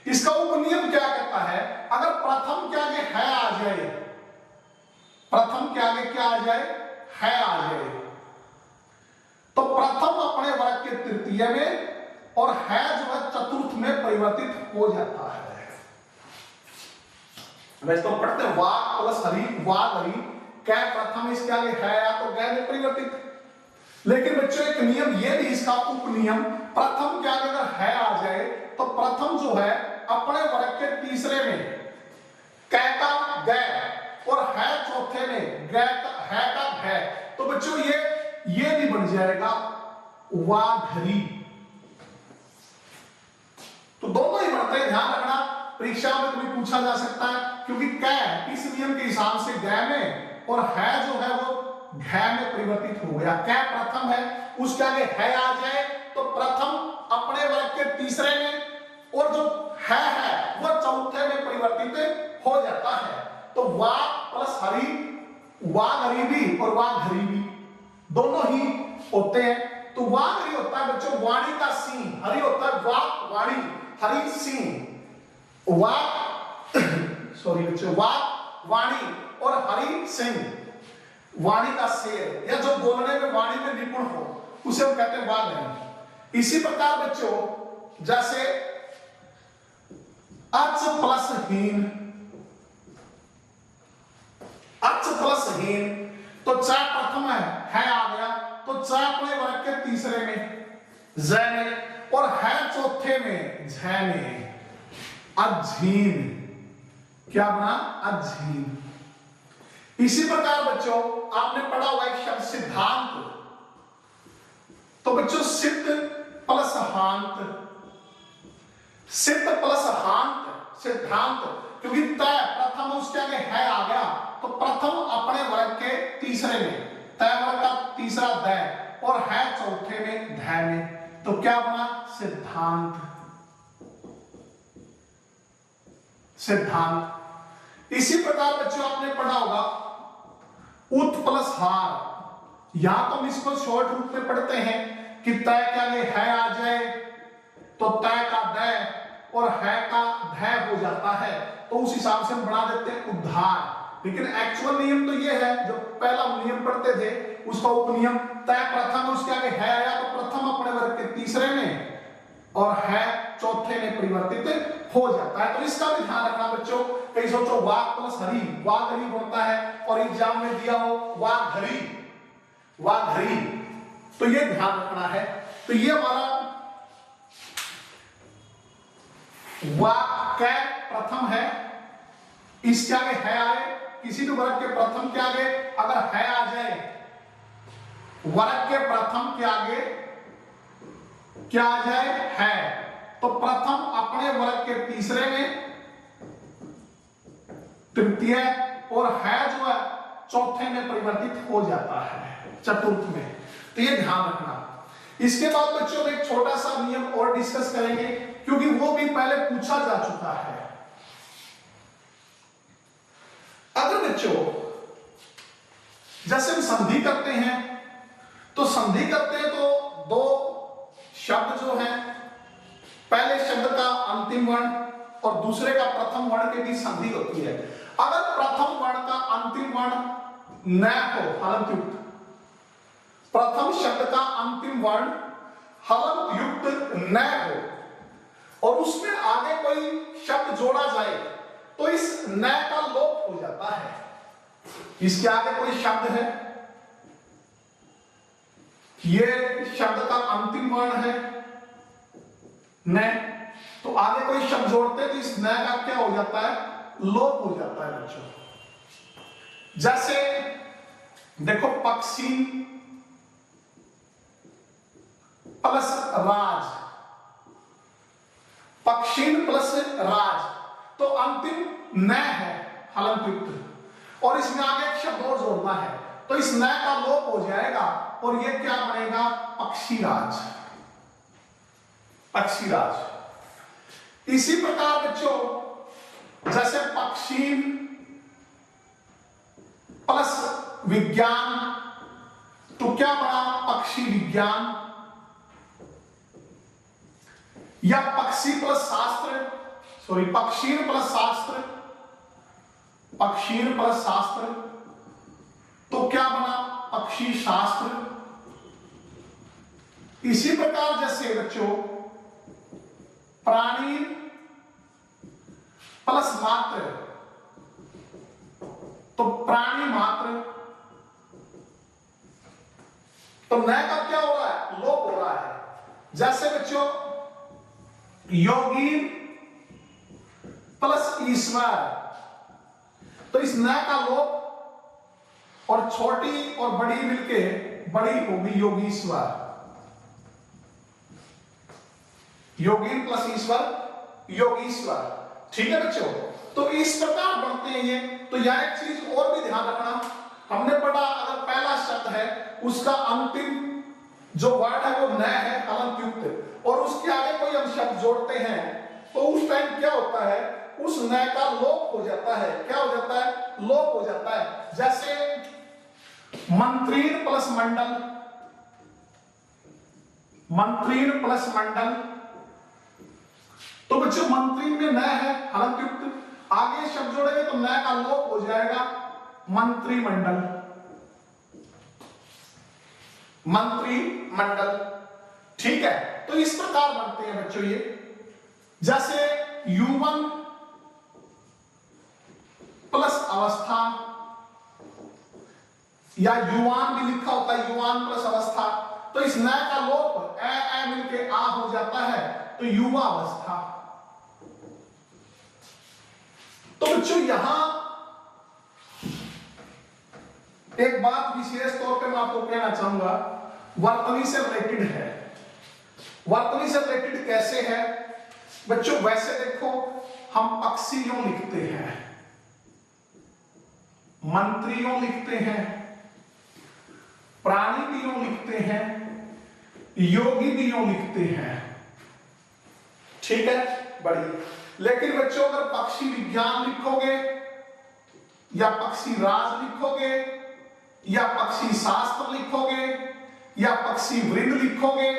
[SPEAKER 1] इसका उपनियम क्या कहता है, अगर प्रथम के आगे है आ जाए, प्रथम के आगे क्या आ जाए, है आ जाए, तो प्रथम अपने वर्ग के तृतीय में और है जो है चतुर्थ में परिवर्तित हो जाता है। वैसे तो पढ़ते वाग प्लस हरि, वाग हरि, क्या प्रथम इसके आगे है या तो गै में परिवर्तित। लेकिन बच्चों एक नियम ये भी इसका उपनियम, प्रथम के आगे अगर है आ जाए तो प्रथम जो है अपने वर्ग के तीसरे में कै का गै और है चौथे में गै का है का है, तो बच्चों ये भी बन जाएगा वाघरी। तो दोनों ही बनते हैं, ध्यान रखना, परीक्षा में कभी पूछा जा सकता है, क्योंकि कै इस नियम के हिसाब से गै में और है जो है वो घै में परिवर्तित हो गया। कै प्रथम है, उसके आगे है आ जाए तो प्रथम अपने वर्ग के तीसरे में और जो है वो चौथे में परिवर्तित हो जाता है। तो वाग प्लस हरि, वाग हरि भी और वाग हरि भी दोनों ही होते हैं। तो वाग हरि होता है बच्चों वाणी का सीन, हरि होता है वाक वाणी, हरि सीन, वाक सॉरी बच्चों वाक वाणी और हरि सिंह वाणी का शेर, या जो बोलने में वाणी में निपुण हो उसे हम कहते हैं वाग हरि। इसी प्रकार बच्चों जैसे अच प्लस हीन, अच प्लस हीन, तो च प्रथम है आ गया, तो च अपने वर्ग के तीसरे में ज में और है चौथे में झ में, अझीन, क्या बना, अझीन। इसी प्रकार बच्चों आपने पढ़ा हुआ एक शब्द सिद्धांत, तो बच्चों सिद्ध प्लस हांत, सिद्ध प्लस हांत, सिद्धांत, क्योंकि तय प्रथम उसके आगे है आ गया तो प्रथम अपने वर्ग के तीसरे में, तय वर्ग का तीसरा दै और है चौथे में धै में, तो क्या बना सिद्धांत, सिद्धांत। इसी प्रकार बच्चों आपने पढ़ा होगा उत प्लस हार, यहां तो हम इसको शॉर्ट रूप में पढ़ते हैं कि तय के आगे है आ जाए तो तय का दै और है का धै हो जाता है, तो उस हिसाब से हम बना देते हैं उद्धार। लेकिन एक्चुअल नियम तो ये है, जो पहला नियम पढ़ते थे उसका उपनियम, तय प्रथम उसके आगे है आया तो प्रथम अपने वर्ग के तीसरे में और है चौथे में परिवर्तित हो जाता है। तो इसका भी ध्यान रखना बच्चों, कहीं सोचो वाक प्लस हरी, वाक हरी बनता है और एग्जाम में दिया हो वाक हरी, वाक हरी, तो ये ध्यान रखना है। तो ये हमारा वाक्य प्रथम है, इसके आगे है आए, किसी भी वर्ग के प्रथम के आगे अगर है आ जाए, वर्ग के प्रथम के आगे क्या आ जाए है, तो प्रथम अपने वर्ग के तीसरे में, तृतीय और है जो है चौथे में परिवर्तित हो जाता है, चतुर्थ में, तो ये ध्यान रखना। इसके बाद बच्चों में एक छोटा सा नियम और डिस्कस करेंगे क्योंकि वो भी पहले पूछा जा चुका है। अगर बच्चों जैसे हम संधि करते हैं तो संधि करते हैं तो दो शब्द जो हैं, पहले शब्द का अंतिम वर्ण और दूसरे का प्रथम वर्ण के बीच संधि होती है। अगर प्रथम वर्ण का अंतिम वर्ण न हो हलंत युक्त, प्रथम शब्द का अंतिम वर्ण हलंत युक्त न हो और उसमें आगे कोई शब्द जोड़ा जाए तो इस न का लोप हो जाता है। इसके आगे कोई शब्द है, ये शब्द का अंतिम वर्ण है न, तो आगे कोई शब्द जोड़ते तो इस न का क्या हो जाता है, लोप हो जाता है बच्चों। जैसे देखो पक्षी प्लस राज, पक्षीन प्लस राज, तो अंतिम न है हलंत युक्त और इसमें आगे एक शब्द और जोड़ना है तो इस न का लोप हो जाएगा और ये क्या बनेगा, पक्षीराज, पक्षीराज। इसी प्रकार बच्चों जैसे पक्षी प्लस विज्ञान, तो क्या बना पक्षी विज्ञान, या पक्षी प्लस शास्त्र, सॉरी पक्षीण प्लस शास्त्र, पक्षीण प्लस शास्त्र, तो क्या बना पक्षी शास्त्र। इसी प्रकार जैसे बच्चों प्राणी प्लस मात्र, तो प्राणी मात्र, तो नए का क्या हो रहा है, लोप हो रहा है। जैसे बच्चों योगी प्लस ईश्वर, तो इस न का लोप और छोटी और बड़ी मिलके बड़ी होगी योगीश्वर, योगी प्लस ईश्वर योगीश्वर, ठीक है बच्चों। तो इस प्रकार बनते हैं ये। तो यह एक चीज और भी ध्यान रखना, हमने पढ़ा अगर पहला शब्द है उसका अंतिम जो वर्ड है वो न है हलंत युक्त और उसके आगे कोई हम शब्द जोड़ते हैं तो उस टाइम क्या होता है, उस न का लोप हो जाता है। क्या हो जाता है, लोप हो जाता है। जैसे मंत्रीण प्लस मंडल, मंत्रीण प्लस मंडल, तो बच्चों मंत्री में न है हलंत युक्त, आगे शब्द जोड़ेंगे तो न का लोप हो जाएगा, मंत्रिमंडल, मंत्रिमंडल, ठीक है। तो इस प्रकार बनते हैं बच्चों ये। जैसे युवन प्लस अवस्था, या युवान भी लिखा होता है, युवान प्लस अवस्था, तो इस न का लोप ए मिलके आ हो जाता है तो युवा अवस्था। तो बच्चों यहां एक बात विशेष तौर पे मैं आपको कहना चाहूंगा, वर्तनी से रिलेटेड है। वर्तनी से रिलेटेड कैसे है, बच्चों वैसे देखो हम पक्षी यूं लिखते हैं, मंत्री यूं लिखते हैं, प्राणी भी यूं लिखते हैं, योगी भी यूं लिखते हैं, ठीक है बढ़िया। लेकिन बच्चों अगर पक्षी विज्ञान लिखोगे या पक्षी राज लिखोगे या पक्षी शास्त्र लिखोगे या पक्षी वृंद लिखोगे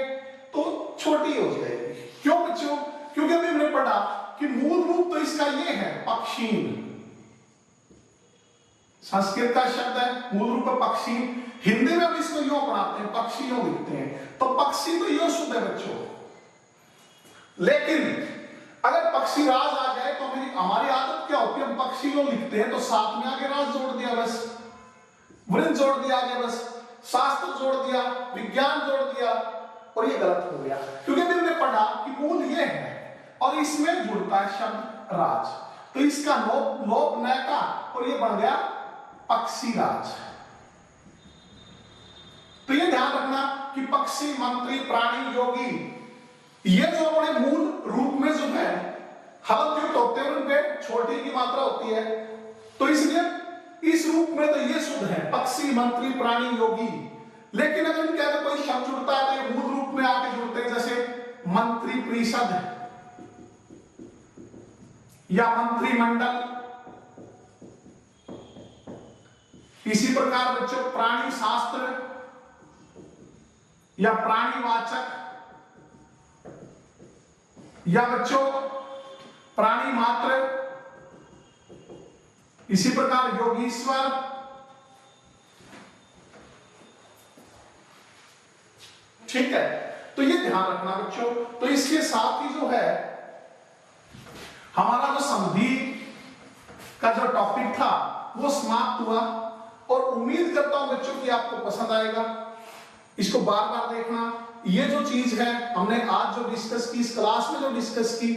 [SPEAKER 1] तो छोटी हो जाएगी। क्यों बच्चों? क्योंकि अभी हमने पढ़ा कि मूल रूप तो इसका ये है पक्षीन, संस्कृत का शब्द है, मूल रूप पक्षी। हिंदी में भी इसको यूं पढ़ाते हैं, पक्षियों लिखते हैं, तो पक्षी तो यूं शुद्ध है बच्चों। लेकिन अगर पक्षी राज आ जाए तो हमारी आदत क्या होती है, हम पक्षियों लिखते हैं तो साथ में आगे राज जोड़ दिया, बस वृंद जोड़ दिया आगे, बस शास्त्र जोड़ दिया, विज्ञान जोड़ दिया, और ये गलत हो गया। क्योंकि हमने पढ़ा कि मूल ये है और इसमें जुड़ता है शब्द राज, तो इसका लोप न का और ये बन गया पक्षी राज। तो ये ध्यान रखना कि पक्षी, मंत्री, प्राणी, योगी, ये जो अपने मूल रूप में जो है हलंत युक्त होते हैं, उनपे छोटी की मात्रा होती है, तो इसलिए इस रूप में तो ये शुद्ध है पक्षी, मंत्री, प्राणी, योगी। लेकिन अगर इनके आगे कोई शब्द जुड़ता है तो ये मूल रूप में आके जुड़ते हैं, जैसे मंत्री परिषद या मंत्रिमंडल। इसी प्रकार बच्चों प्राणी शास्त्र या प्राणीवाचक या बच्चों प्राणी मात्र, इसी प्रकार योगीश्वर, ठीक है। तो ये ध्यान रखना बच्चों। तो इसके साथ ही जो है हमारा जो संधि का जो टॉपिक था वो समाप्त हुआ, और उम्मीद करता हूं बच्चों कि आपको पसंद आएगा। इसको बार बार देखना। ये जो चीज है हमने आज जो डिस्कस की, इस क्लास में जो डिस्कस की,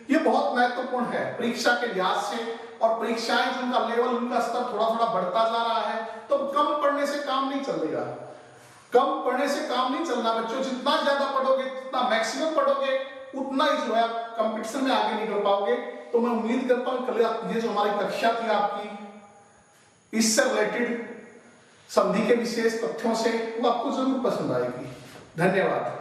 [SPEAKER 1] ये बहुत महत्वपूर्ण है परीक्षा के लिहाज से। और परीक्षाएं जिनका लेवल, उनका स्तर थोड़ा थोड़ा बढ़ता जा रहा है, तो कम पढ़ने से काम नहीं चलेगा, कम पढ़ने से काम नहीं चलना बच्चों। जितना ज्यादा पढ़ोगे, जितना मैक्सिमम पढ़ोगे, उतना ही जो है कंपटीशन में आगे निकल पाओगे। तो मैं उम्मीद करता हूं कल ये जो हमारी कक्षा थी आपकी, इससे रिलेटेड संधि के विशेष तथ्यों से, वो आपको जरूर पसंद आएगी। धन्यवाद।